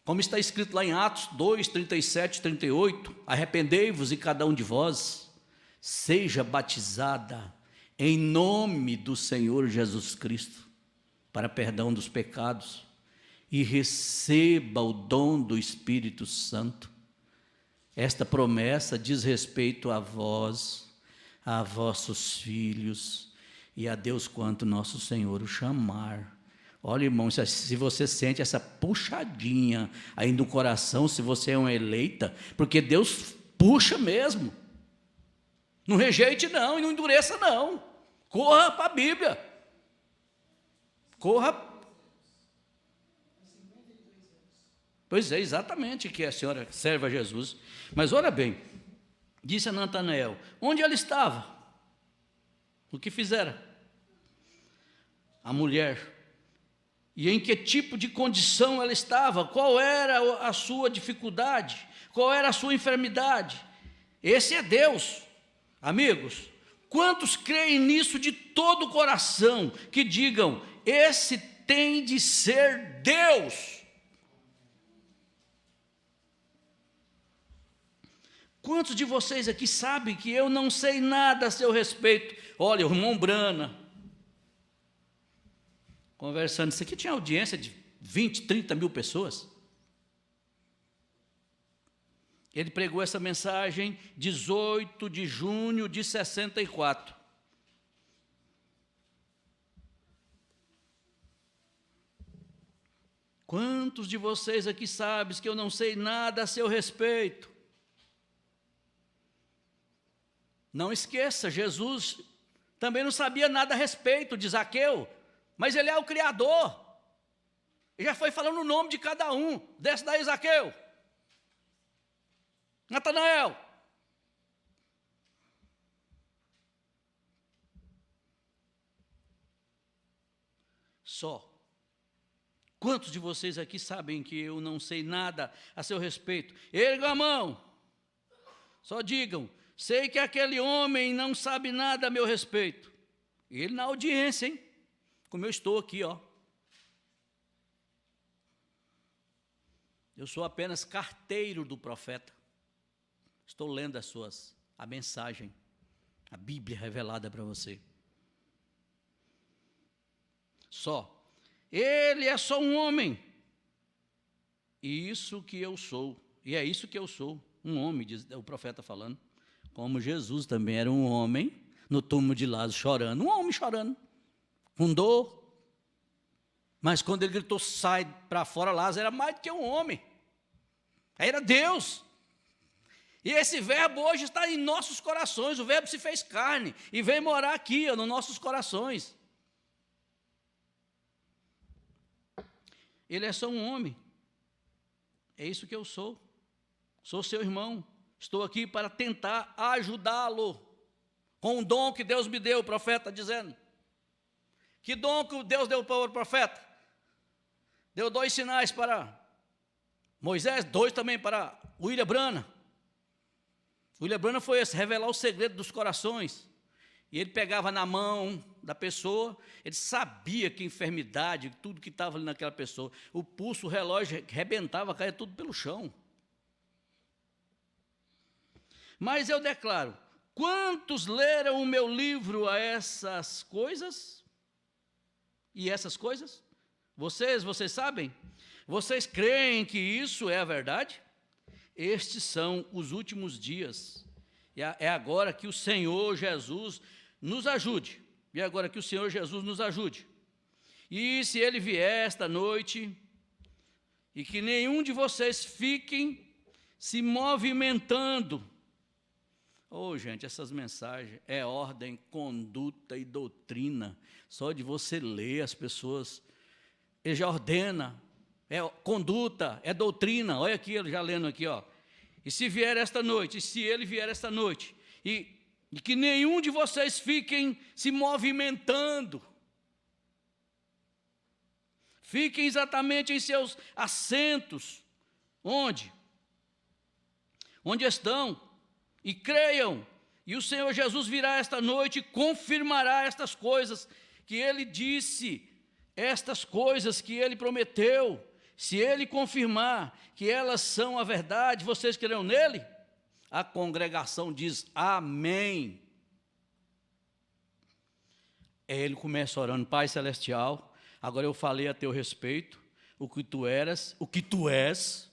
H: Como está escrito lá em Atos 2, 37, 38, arrependei-vos e cada um de vós seja batizada em nome do Senhor Jesus Cristo, para perdão dos pecados, e receba o dom do Espírito Santo. Esta promessa diz respeito a vós, a vossos filhos, e a Deus quanto nosso Senhor o chamar. Olha, irmão, se você sente essa puxadinha aí no coração, se você é uma eleita, porque Deus puxa mesmo. Não rejeite não, e não endureça não. Corra para a Bíblia. Corra. Pois é, exatamente que a senhora serve a Jesus. Mas olha bem, disse a Natanael, onde ele estava? O que fizera? A mulher. E em que tipo de condição ela estava? Qual era a sua dificuldade? Qual era a sua enfermidade? Esse é Deus. Amigos, quantos creem nisso de todo o coração, que digam, esse tem de ser Deus? Quantos de vocês aqui sabem que eu não sei nada a seu respeito? Olha, o irmão Brana, conversando, isso aqui tinha audiência de 20, 30 mil pessoas. Ele pregou essa mensagem 18 de junho de 64. Quantos de vocês aqui sabem que eu não sei nada a seu respeito? Não esqueça, Jesus também não sabia nada a respeito de Zaqueu, mas ele é o Criador. Ele já foi falando o nome de cada um. Desce daí, Zaqueu. Natanael. Só. Quantos de vocês aqui sabem que eu não sei nada a seu respeito? Erga a mão. Só digam, sei que aquele homem não sabe nada a meu respeito. Ele na audiência, hein? Como eu estou aqui, ó. Eu sou apenas carteiro do profeta. Estou lendo a mensagem, a Bíblia revelada para você. Só. Ele é só um homem. Isso que eu sou. E é isso que eu sou. Um homem, diz o profeta falando. Como Jesus também era um homem, no túmulo de Lázaro chorando. Um homem chorando. Com dor. Mas quando ele gritou, sai para fora, Lázaro era mais do que um homem. Era Deus. E esse verbo hoje está em nossos corações. O verbo se fez carne e veio morar aqui, ó, nos nossos corações. Ele é só um homem. É isso que eu sou. Sou seu irmão. Estou aqui para tentar ajudá-lo com o dom que Deus me deu, o profeta dizendo. Que dom que Deus deu para o profeta? Deu 2 sinais para Moisés, 2 também para William Branham. William Branham foi revelar o segredo dos corações. E ele pegava na mão da pessoa, ele sabia que enfermidade, tudo que estava ali naquela pessoa, o pulso, o relógio rebentava, caía tudo pelo chão. Mas eu declaro, quantos leram o meu livro a essas coisas? E essas coisas? Vocês sabem? Vocês creem que isso é a verdade? Estes são os últimos dias. É agora que o Senhor Jesus nos ajude. E agora que o Senhor Jesus nos ajude. E se Ele vier esta noite, e que nenhum de vocês fiquem se movimentando. Oh, gente, essas mensagens é ordem, conduta e doutrina. Só de você ler as pessoas, ele já ordena, é conduta, é doutrina. Olha aqui, ele já lendo aqui, ó. E se vier esta noite, e se ele vier esta noite, e que nenhum de vocês fiquem se movimentando. Fiquem exatamente em seus assentos. Onde? Onde estão. E creiam. E o Senhor Jesus virá esta noite e confirmará estas coisas que Ele disse, estas coisas que Ele prometeu. Se Ele confirmar que elas são a verdade, vocês crerão nele? A congregação diz amém. Ele começa orando, Pai Celestial, agora eu falei a teu respeito, o que tu eras, o que tu és,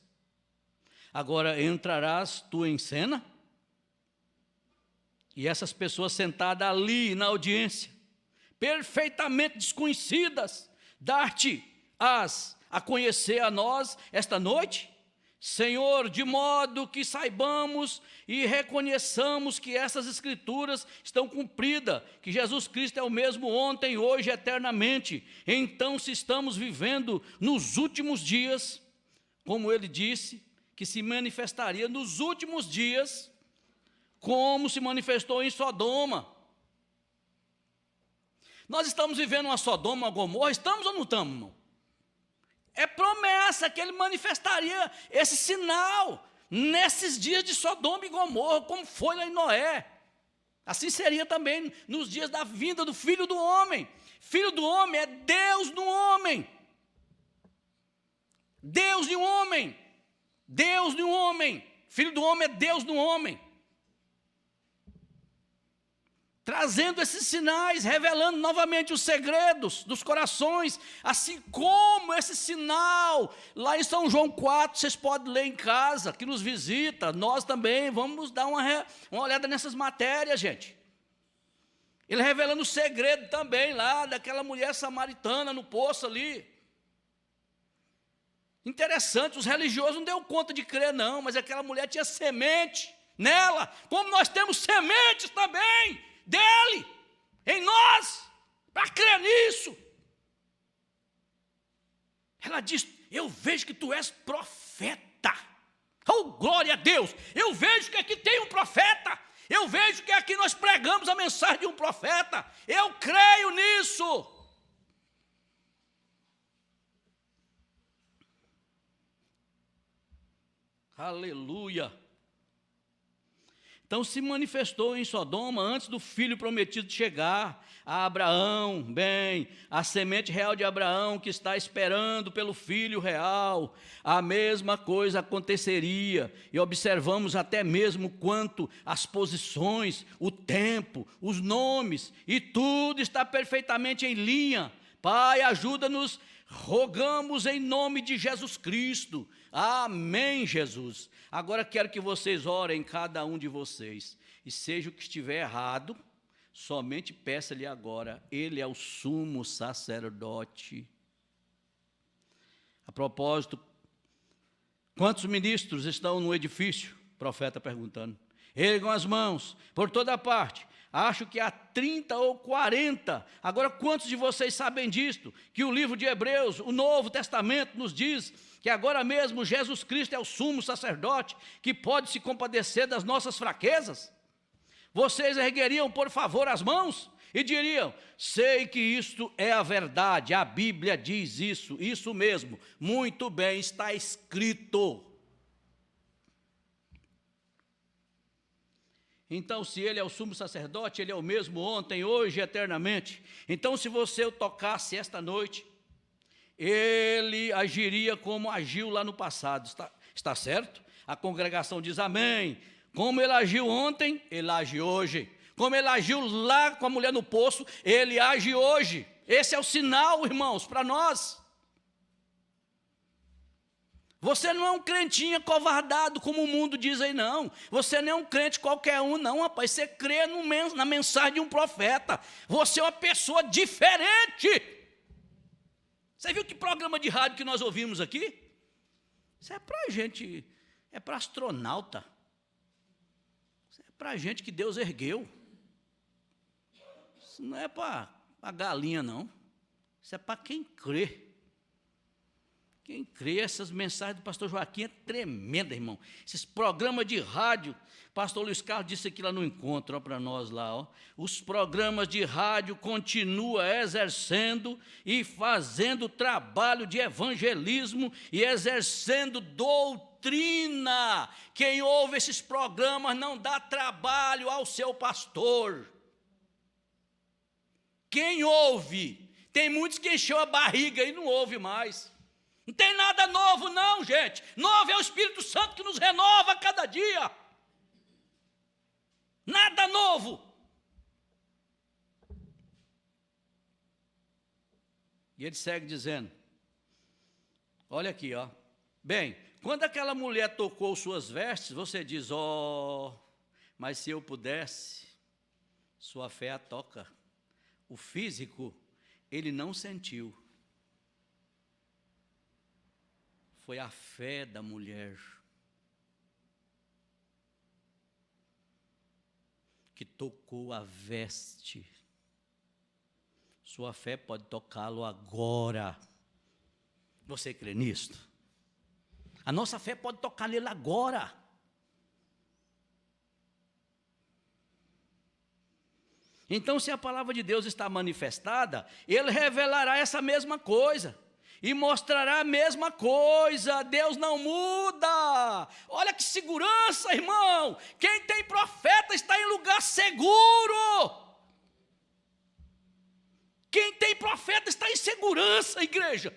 H: agora entrarás tu em cena? E essas pessoas sentadas ali na audiência, perfeitamente desconhecidas, dar-te-as a conhecer a nós esta noite? Senhor, de modo que saibamos e reconheçamos que essas escrituras estão cumpridas, que Jesus Cristo é o mesmo ontem, hoje, eternamente. Então, se estamos vivendo nos últimos dias, como ele disse, que se manifestaria nos últimos dias, como se manifestou em Sodoma. Nós estamos vivendo uma Sodoma, uma Gomorra, estamos ou não estamos, irmão? É promessa que ele manifestaria esse sinal nesses dias de Sodoma e Gomorra, como foi lá em Noé. Assim seria também nos dias da vinda do Filho do Homem. Filho do Homem é Deus no homem. Deus no homem. Deus no homem. Filho do Homem é Deus no homem. Trazendo esses sinais, revelando novamente os segredos dos corações, assim como esse sinal, lá em São João 4, vocês podem ler em casa, que nos visita, nós também vamos dar uma olhada nessas matérias, gente. Ele revelando o segredo também lá, daquela mulher samaritana no poço ali. Interessante, os religiosos não deu conta de crer não, mas aquela mulher tinha semente nela, como nós temos sementes também dele, em nós, para crer nisso. Ela diz: eu vejo que tu és profeta. Oh, glória a Deus! Eu vejo que aqui tem um profeta. Eu vejo que aqui nós pregamos a mensagem de um profeta. Eu creio nisso. Aleluia. Então se manifestou em Sodoma antes do filho prometido chegar a Abraão, bem, a semente real de Abraão que está esperando pelo filho real. A mesma coisa aconteceria, e observamos até mesmo quanto as posições, o tempo, os nomes, e tudo está perfeitamente em linha. Pai, ajuda-nos, rogamos em nome de Jesus Cristo. Amém, Jesus. Agora quero que vocês orem, cada um de vocês, e seja o que estiver errado, somente peça-lhe agora. Ele é o sumo sacerdote. A propósito, quantos ministros estão no edifício? O profeta perguntando. Ergam as mãos por toda parte. Acho que há 30 ou 40. Agora, quantos de vocês sabem disto? Que o livro de Hebreus, o Novo Testamento, nos diz que agora mesmo Jesus Cristo é o sumo sacerdote que pode se compadecer das nossas fraquezas? Vocês ergueriam, por favor, as mãos e diriam: sei que isto é a verdade, a Bíblia diz isso mesmo, muito bem, está escrito. Então, se ele é o sumo sacerdote, ele é o mesmo ontem, hoje e eternamente. Então, se você o tocasse esta noite, ele agiria como agiu lá no passado. Está certo? A congregação diz amém. Como ele agiu ontem, ele age hoje. Como ele agiu lá com a mulher no poço, ele age hoje. Esse é o sinal, irmãos, para nós. Você não é um crentinho acovardado, como o mundo diz aí, não. Você não é um crente qualquer um, não, rapaz. Você crê na mensagem de um profeta. Você é uma pessoa diferente. Você viu que programa de rádio que nós ouvimos aqui? Isso é para gente, é para astronauta. Isso é para gente que Deus ergueu. Isso não é para galinha, não. Isso é para quem crê. Quem crê, essas mensagens do pastor Joaquim é tremenda, irmão. Esses programas de rádio, o pastor Luiz Carlos disse aqui lá no encontro, para nós lá, ó. Os programas de rádio continuam exercendo e fazendo trabalho de evangelismo e exercendo doutrina. Quem ouve esses programas não dá trabalho ao seu pastor. Quem ouve, tem muitos que encheu a barriga e não ouve mais. Não tem nada novo não, gente. Novo é o Espírito Santo que nos renova a cada dia. Nada novo. E ele segue dizendo, olha aqui, ó. Bem, quando aquela mulher tocou suas vestes, você diz, mas se eu pudesse, sua fé a toca. O físico, ele não sentiu. Foi a fé da mulher que tocou a veste. Sua fé pode tocá-lo agora. Você crê nisto? A nossa fé pode tocar nele agora. Então, se a palavra de Deus está manifestada, ele revelará essa mesma coisa. E mostrará a mesma coisa. Deus não muda. Olha que segurança, irmão. Quem tem profeta está em lugar seguro. Quem tem profeta está em segurança, igreja.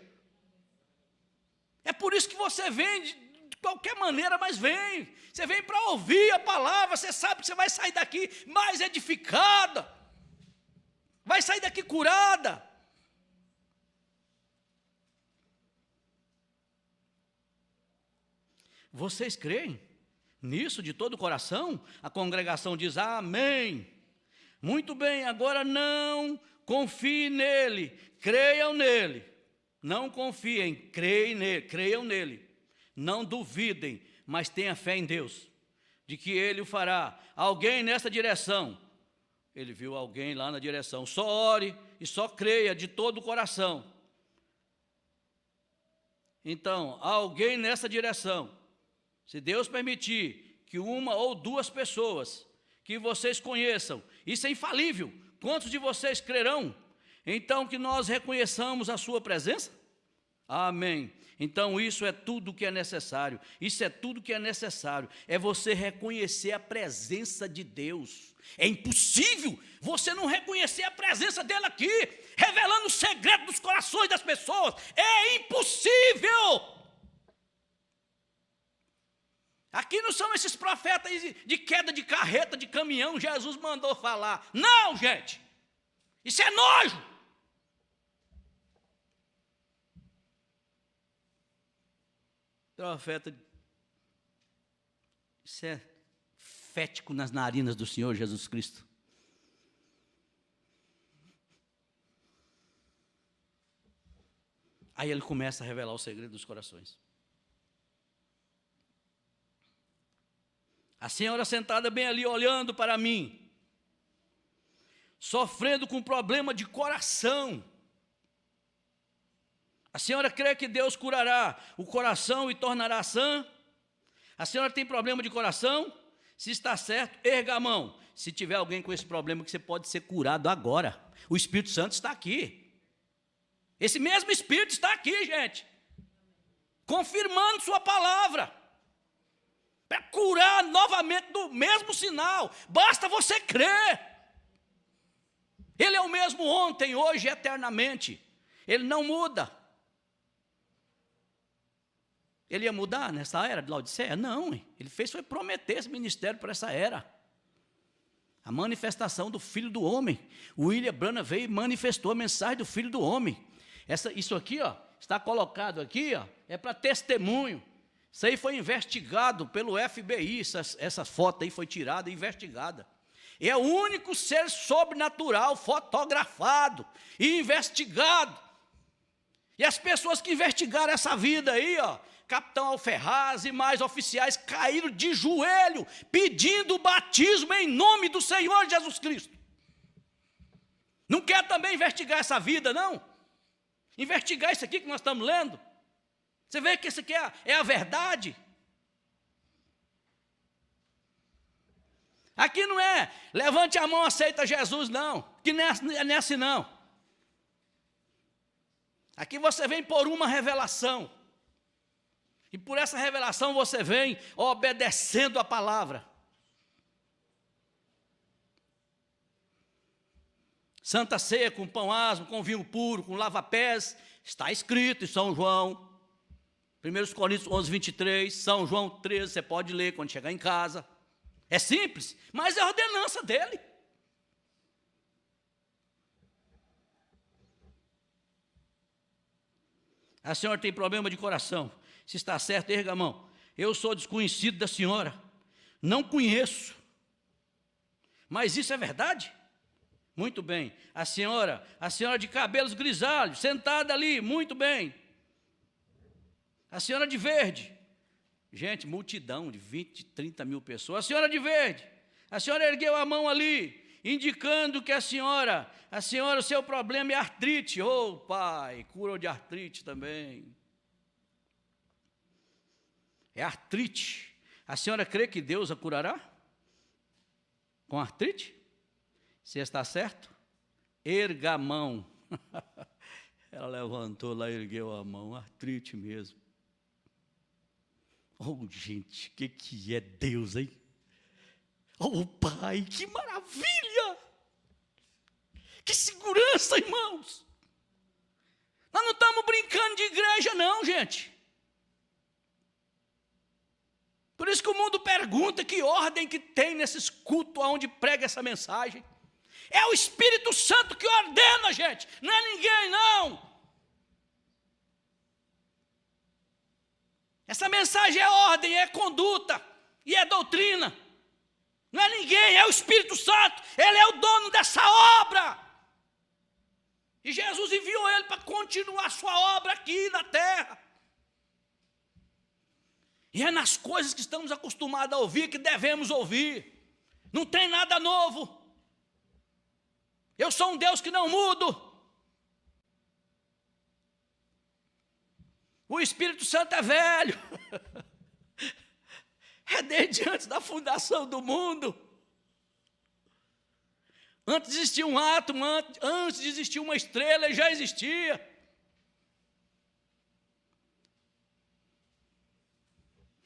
H: É por isso que você vem de qualquer maneira, mas vem. Você vem para ouvir a palavra. Você sabe que você vai sair daqui mais edificada. Vai sair daqui curada. Vocês creem nisso de todo o coração? A congregação diz amém. Muito bem, agora não confie nele, creiam nele. Não confiem, creiam nele. Não duvidem, mas tenha fé em Deus, de que Ele o fará. Alguém nessa direção, ele viu alguém lá na direção. Só ore e só creia de todo o coração. Então, alguém nessa direção, se Deus permitir que uma ou duas pessoas que vocês conheçam, isso é infalível. Quantos de vocês crerão? Então, que nós reconheçamos a sua presença? Amém. Então, isso é tudo que é necessário. Isso é tudo que é necessário. É você reconhecer a presença de Deus. É impossível você não reconhecer a presença dele aqui, revelando o segredo dos corações das pessoas. É impossível. Aqui não são esses profetas de queda de carreta, de caminhão, Jesus mandou falar. Não, gente. Isso é nojo. Profeta, isso é fético nas narinas do Senhor Jesus Cristo. Aí ele começa a revelar o segredo dos corações. A senhora sentada bem ali, olhando para mim, sofrendo com problema de coração. A senhora crê que Deus curará o coração e tornará sã? A senhora tem problema de coração? Se está certo, erga a mão. Se tiver alguém com esse problema, que você pode ser curado agora. O Espírito Santo está aqui. Esse mesmo Espírito está aqui, gente. Confirmando sua palavra. Para curar novamente do mesmo sinal. Basta você crer. Ele é o mesmo ontem, hoje e eternamente. Ele não muda. Ele ia mudar nessa era de Laodiceia? Não, ele foi prometer esse ministério para essa era. A manifestação do Filho do Homem. O William Branham veio e manifestou a mensagem do Filho do Homem. Isso aqui, ó, está colocado aqui, ó, é para testemunho. Isso aí foi investigado pelo FBI, essa foto aí foi tirada e investigada. É o único ser sobrenatural fotografado e investigado. E as pessoas que investigaram essa vida aí, ó, Capitão Alferraz e mais oficiais caíram de joelho, pedindo o batismo em nome do Senhor Jesus Cristo. Não quer também investigar essa vida, não? Investigar isso aqui que nós estamos lendo? Você vê que isso aqui é a verdade? Aqui não é, levante a mão, aceita Jesus, não. Que não é assim, não. Aqui você vem por uma revelação. E por essa revelação você vem obedecendo a palavra. Santa Ceia com pão asmo, com vinho puro, com lava-pés, está escrito em São João. 1 Coríntios 11, 23, São João 13, você pode ler quando chegar em casa. É simples, mas é a ordenança dele. A senhora tem problema de coração. Se está certo, erga a mão. Eu sou desconhecido da senhora. Não conheço. Mas isso é verdade? Muito bem. A senhora de cabelos grisalhos, sentada ali, muito bem. A senhora de verde. Gente, multidão de 20, 30 mil pessoas. A senhora de verde. A senhora ergueu a mão ali, indicando que a senhora, o seu problema é artrite. Oh, pai, cura de artrite também. É artrite. A senhora crê que Deus a curará? Com artrite? Se está certo, erga a mão. Ela levantou lá, ergueu a mão, artrite mesmo. Oh, gente, o que é Deus, hein? Oh, Pai, que maravilha! Que segurança, irmãos! Nós não estamos brincando de igreja, não, gente. Por isso que o mundo pergunta que ordem que tem nesses cultos onde prega essa mensagem. É o Espírito Santo que ordena, gente. Não é ninguém, não. Essa mensagem é ordem, é conduta e é doutrina. Não é ninguém, é o Espírito Santo. Ele é o dono dessa obra. E Jesus enviou ele para continuar sua obra aqui na terra. E é nas coisas que estamos acostumados a ouvir que devemos ouvir. Não tem nada novo. Eu sou um Deus que não mudo. O Espírito Santo é velho. É desde antes da fundação do mundo. Antes de existir um átomo, antes de existir uma estrela, ele já existia.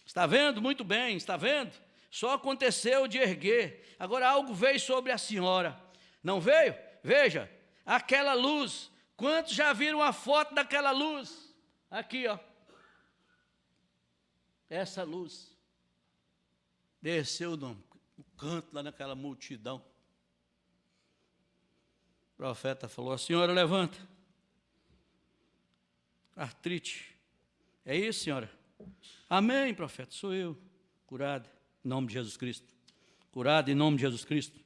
H: Está vendo? Muito bem, está vendo? Só aconteceu de erguer. Agora algo veio sobre a senhora. Não veio? Veja, aquela luz. Quantos já viram a foto daquela luz? Aqui, ó. Essa luz. Desceu no canto lá naquela multidão. O profeta falou, a senhora levanta. Artrite. É isso, senhora? Amém, profeta, sou eu. Curada, em nome de Jesus Cristo. Curada em nome de Jesus Cristo.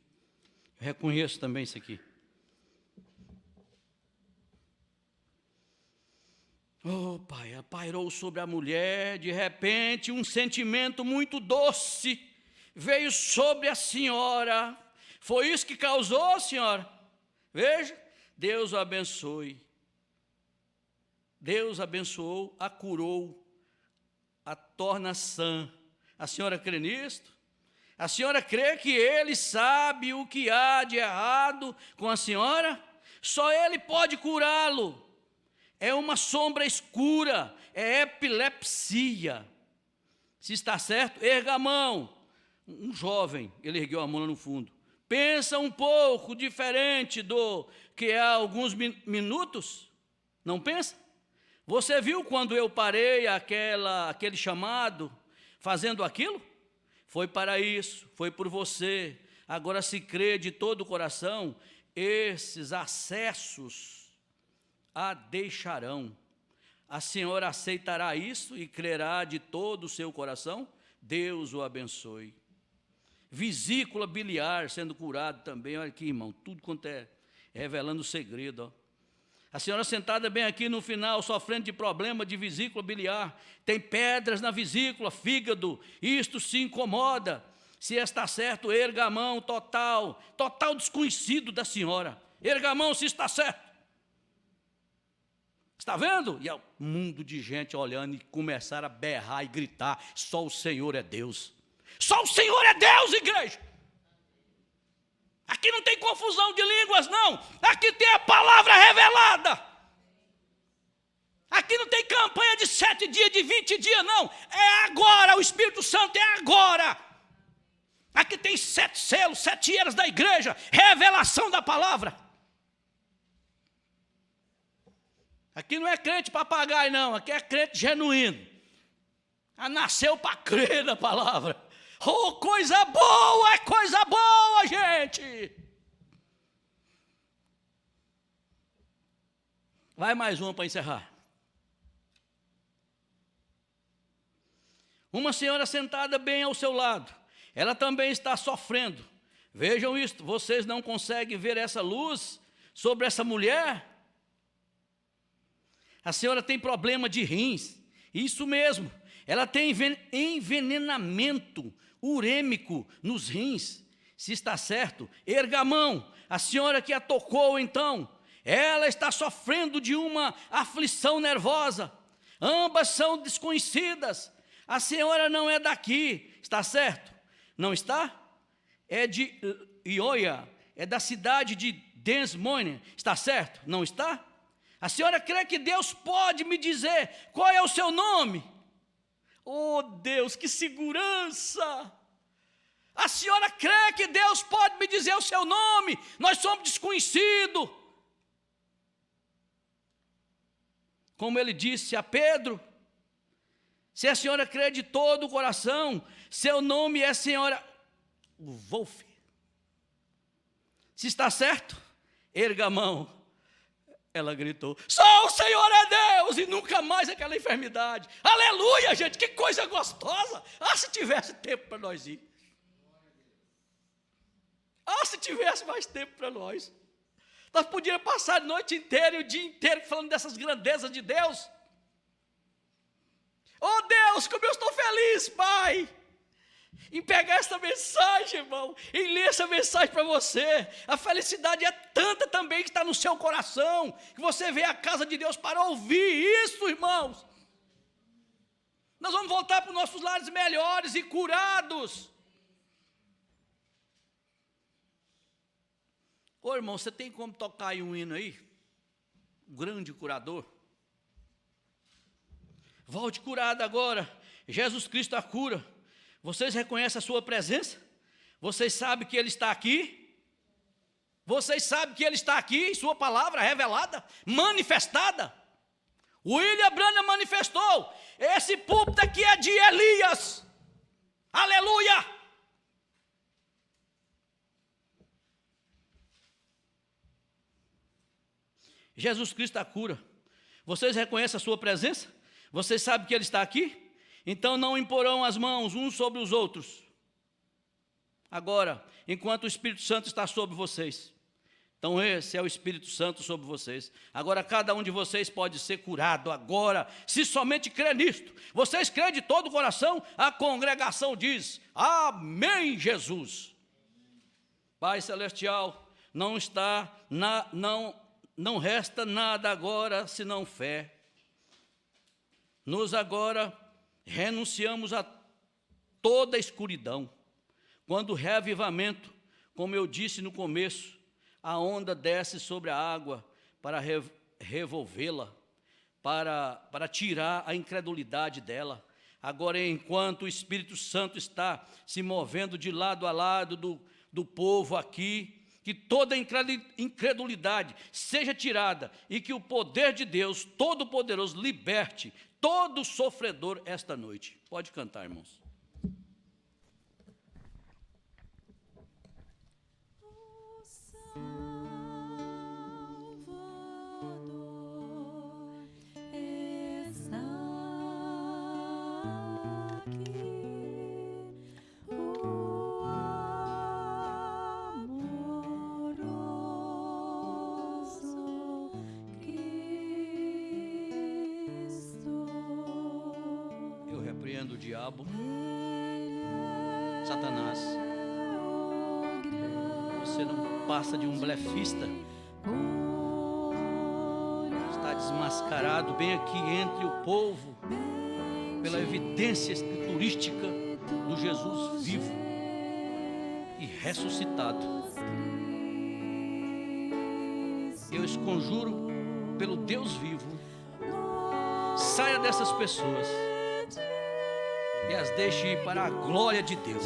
H: Eu reconheço também isso aqui. Oh, Pai, pairou sobre a mulher, de repente, um sentimento muito doce veio sobre a senhora. Foi isso que causou, senhora? Veja, Deus o abençoe. Deus abençoou, a curou, a torna sã. A senhora crê nisto? A senhora crê que Ele sabe o que há de errado com a senhora? Só Ele pode curá-lo. É uma sombra escura, é epilepsia. Se está certo, erga a mão. Um jovem, ele ergueu a mão lá no fundo. Pensa um pouco diferente do que há alguns minutos? Não pensa? Você viu quando eu parei aquele chamado, fazendo aquilo? Foi para isso, foi por você. Agora, se crê de todo o coração, esses acessos a deixarão. A senhora aceitará isso e crerá de todo o seu coração? Deus o abençoe. Vesícula biliar sendo curado também. Olha aqui, irmão, tudo quanto é revelando o segredo. Ó. A senhora sentada bem aqui no final, sofrendo de problema de vesícula biliar. Tem pedras na vesícula, fígado. Isto se incomoda. Se está certo, erga a mão, total desconhecido da senhora. Erga a mão se está certo. Está vendo? E é um mundo de gente olhando e começaram a berrar e gritar, só o Senhor é Deus. Só o Senhor é Deus, igreja. Aqui não tem confusão de línguas, não. Aqui tem a palavra revelada. Aqui não tem campanha de 7 dias, de 20 dias, não. É agora, o Espírito Santo é agora. Aqui tem 7 selos, 7 eras da igreja, revelação da palavra. Aqui não é crente papagaio, não. Aqui é crente genuíno. Nasceu para crer na palavra. Oh, coisa boa, é coisa boa, gente. Vai mais uma para encerrar. Uma senhora sentada bem ao seu lado. Ela também está sofrendo. Vejam isto, vocês não conseguem ver essa luz sobre essa mulher? A senhora tem problema de rins. Isso mesmo. Ela tem envenenamento urêmico nos rins. Se está certo, erga a mão. A senhora que a tocou, então, ela está sofrendo de uma aflição nervosa. Ambas são desconhecidas. A senhora não é daqui, está certo? Não está? É de Ioia, é da cidade de Des Moines, está certo? Não está? A senhora crê que Deus pode me dizer qual é o seu nome? Oh, Deus, que segurança! A senhora crê que Deus pode me dizer o seu nome? Nós somos desconhecidos. Como ele disse a Pedro, se a senhora crê de todo o coração, seu nome é senhora Wolf. Se está certo, erga a mão. Ela gritou, só o Senhor é Deus, e nunca mais aquela enfermidade. Aleluia, gente, que coisa gostosa. Se tivesse tempo para nós ir. Se tivesse mais tempo para nós Nós podíamos passar a noite inteira e o dia inteiro falando dessas grandezas de Deus. Oh Deus, como eu estou feliz, Pai, em pegar essa mensagem, irmão, em ler essa mensagem para você. A felicidade é tanta também que está no seu coração, que você veio à casa de Deus para ouvir isso, irmãos. Nós vamos voltar para os nossos lares melhores e curados. Ô irmão, você tem como tocar aí um hino aí? O grande curador. Volte curado agora. Jesus Cristo a cura. Vocês reconhecem a sua presença? Vocês sabem que Ele está aqui? Vocês sabem que Ele está aqui, sua palavra revelada, manifestada? William Branham manifestou. Esse púlpito aqui é de Elias. Aleluia! Jesus Cristo a cura. Vocês reconhecem a sua presença? Vocês sabem que Ele está aqui? Então não imporão as mãos uns sobre os outros. Agora, enquanto o Espírito Santo está sobre vocês. Então esse é o Espírito Santo sobre vocês. Agora cada um de vocês pode ser curado agora, se somente crer nisto. Vocês creem de todo o coração? A congregação diz, amém, Jesus. Pai Celestial, não resta nada agora senão fé. Nós agora renunciamos a toda a escuridão. Quando o reavivamento, como eu disse no começo, a onda desce sobre a água para revolvê-la, para tirar a incredulidade dela. Agora, enquanto o Espírito Santo está se movendo de lado a lado do povo aqui, que toda incredulidade seja tirada e que o poder de Deus Todo-Poderoso liberte todo sofredor esta noite. Pode cantar, irmãos. O diabo, Satanás, você não passa de um blefista, está desmascarado bem aqui entre o povo, pela evidência escriturística do Jesus vivo e ressuscitado. Eu os conjuro pelo Deus vivo, saia dessas pessoas e as deixe ir para a glória de Deus.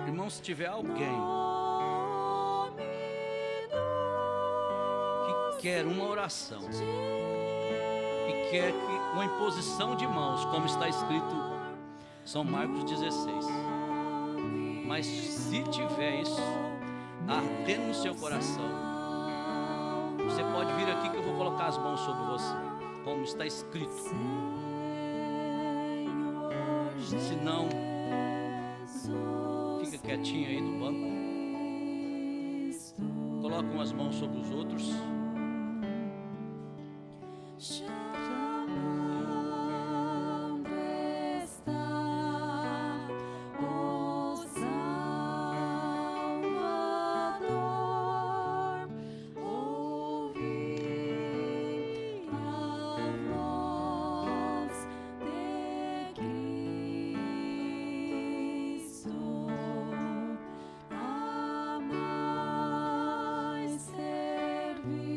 H: Irmão, se tiver alguém que quer uma oração, que quer uma imposição de mãos, como está escrito em São Marcos 16, mas se tiver isso ardendo no seu coração, você pode vir aqui que eu vou colocar as mãos sobre você, como está escrito. Se não, fica quietinho aí no banco, coloca umas mãos sobre os outros.
G: Servir.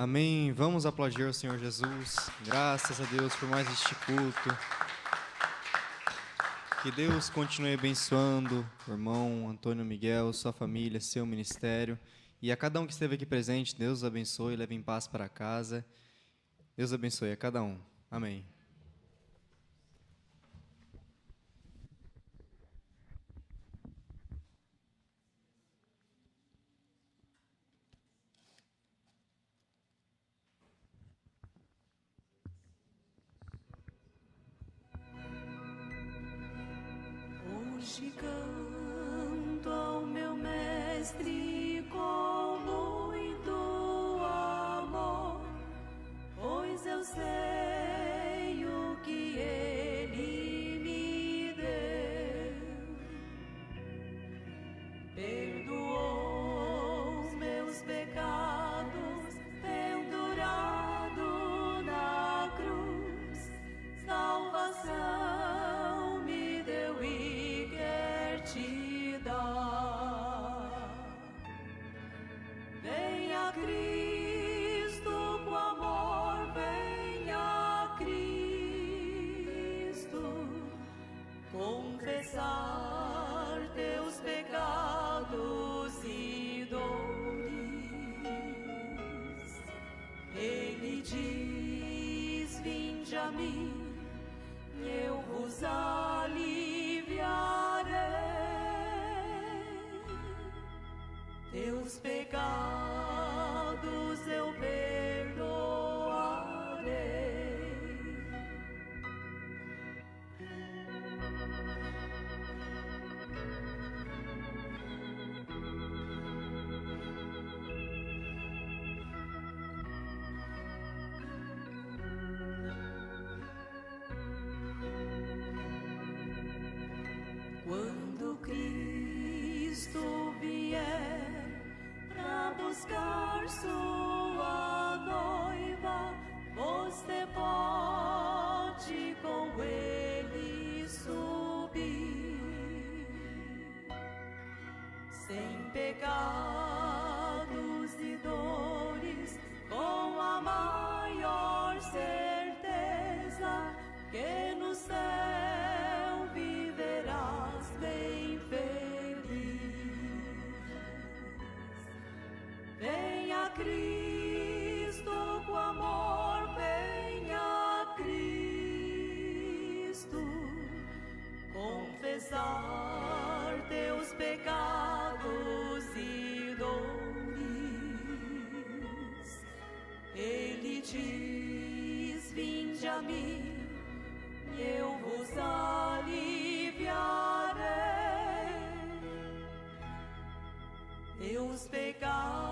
E: Amém. Vamos aplaudir o Senhor Jesus. Graças a Deus por mais este culto. Que Deus continue abençoando o irmão Antônio Miguel, sua família, seu ministério. E a cada um que esteve aqui presente, Deus abençoe e leve em paz para casa. Deus abençoe a cada um. Amém.
G: Hoje canto ao meu mestre com muito amor, pois eu sei o que ele me deu. Perdoou os meus pecados, pendurado na cruz, salvação me deu e quer te dar. Venha Cristo com amor, venha Cristo confessar teus pecados e dores. Ele diz: vinde a mim, eu vos aliviarei. Teus pecados eu perdoarei. Quando Cristo vier pra buscar sua noiva, você pode com ele subir, sem pecados e dores, com a maior certeza que no céu viverás bem feliz. Venha Cristo com amor, venha Cristo confessar teus pecados e dores. Ele diz: vinde a mim, eu vos aliviarei. Teus pecados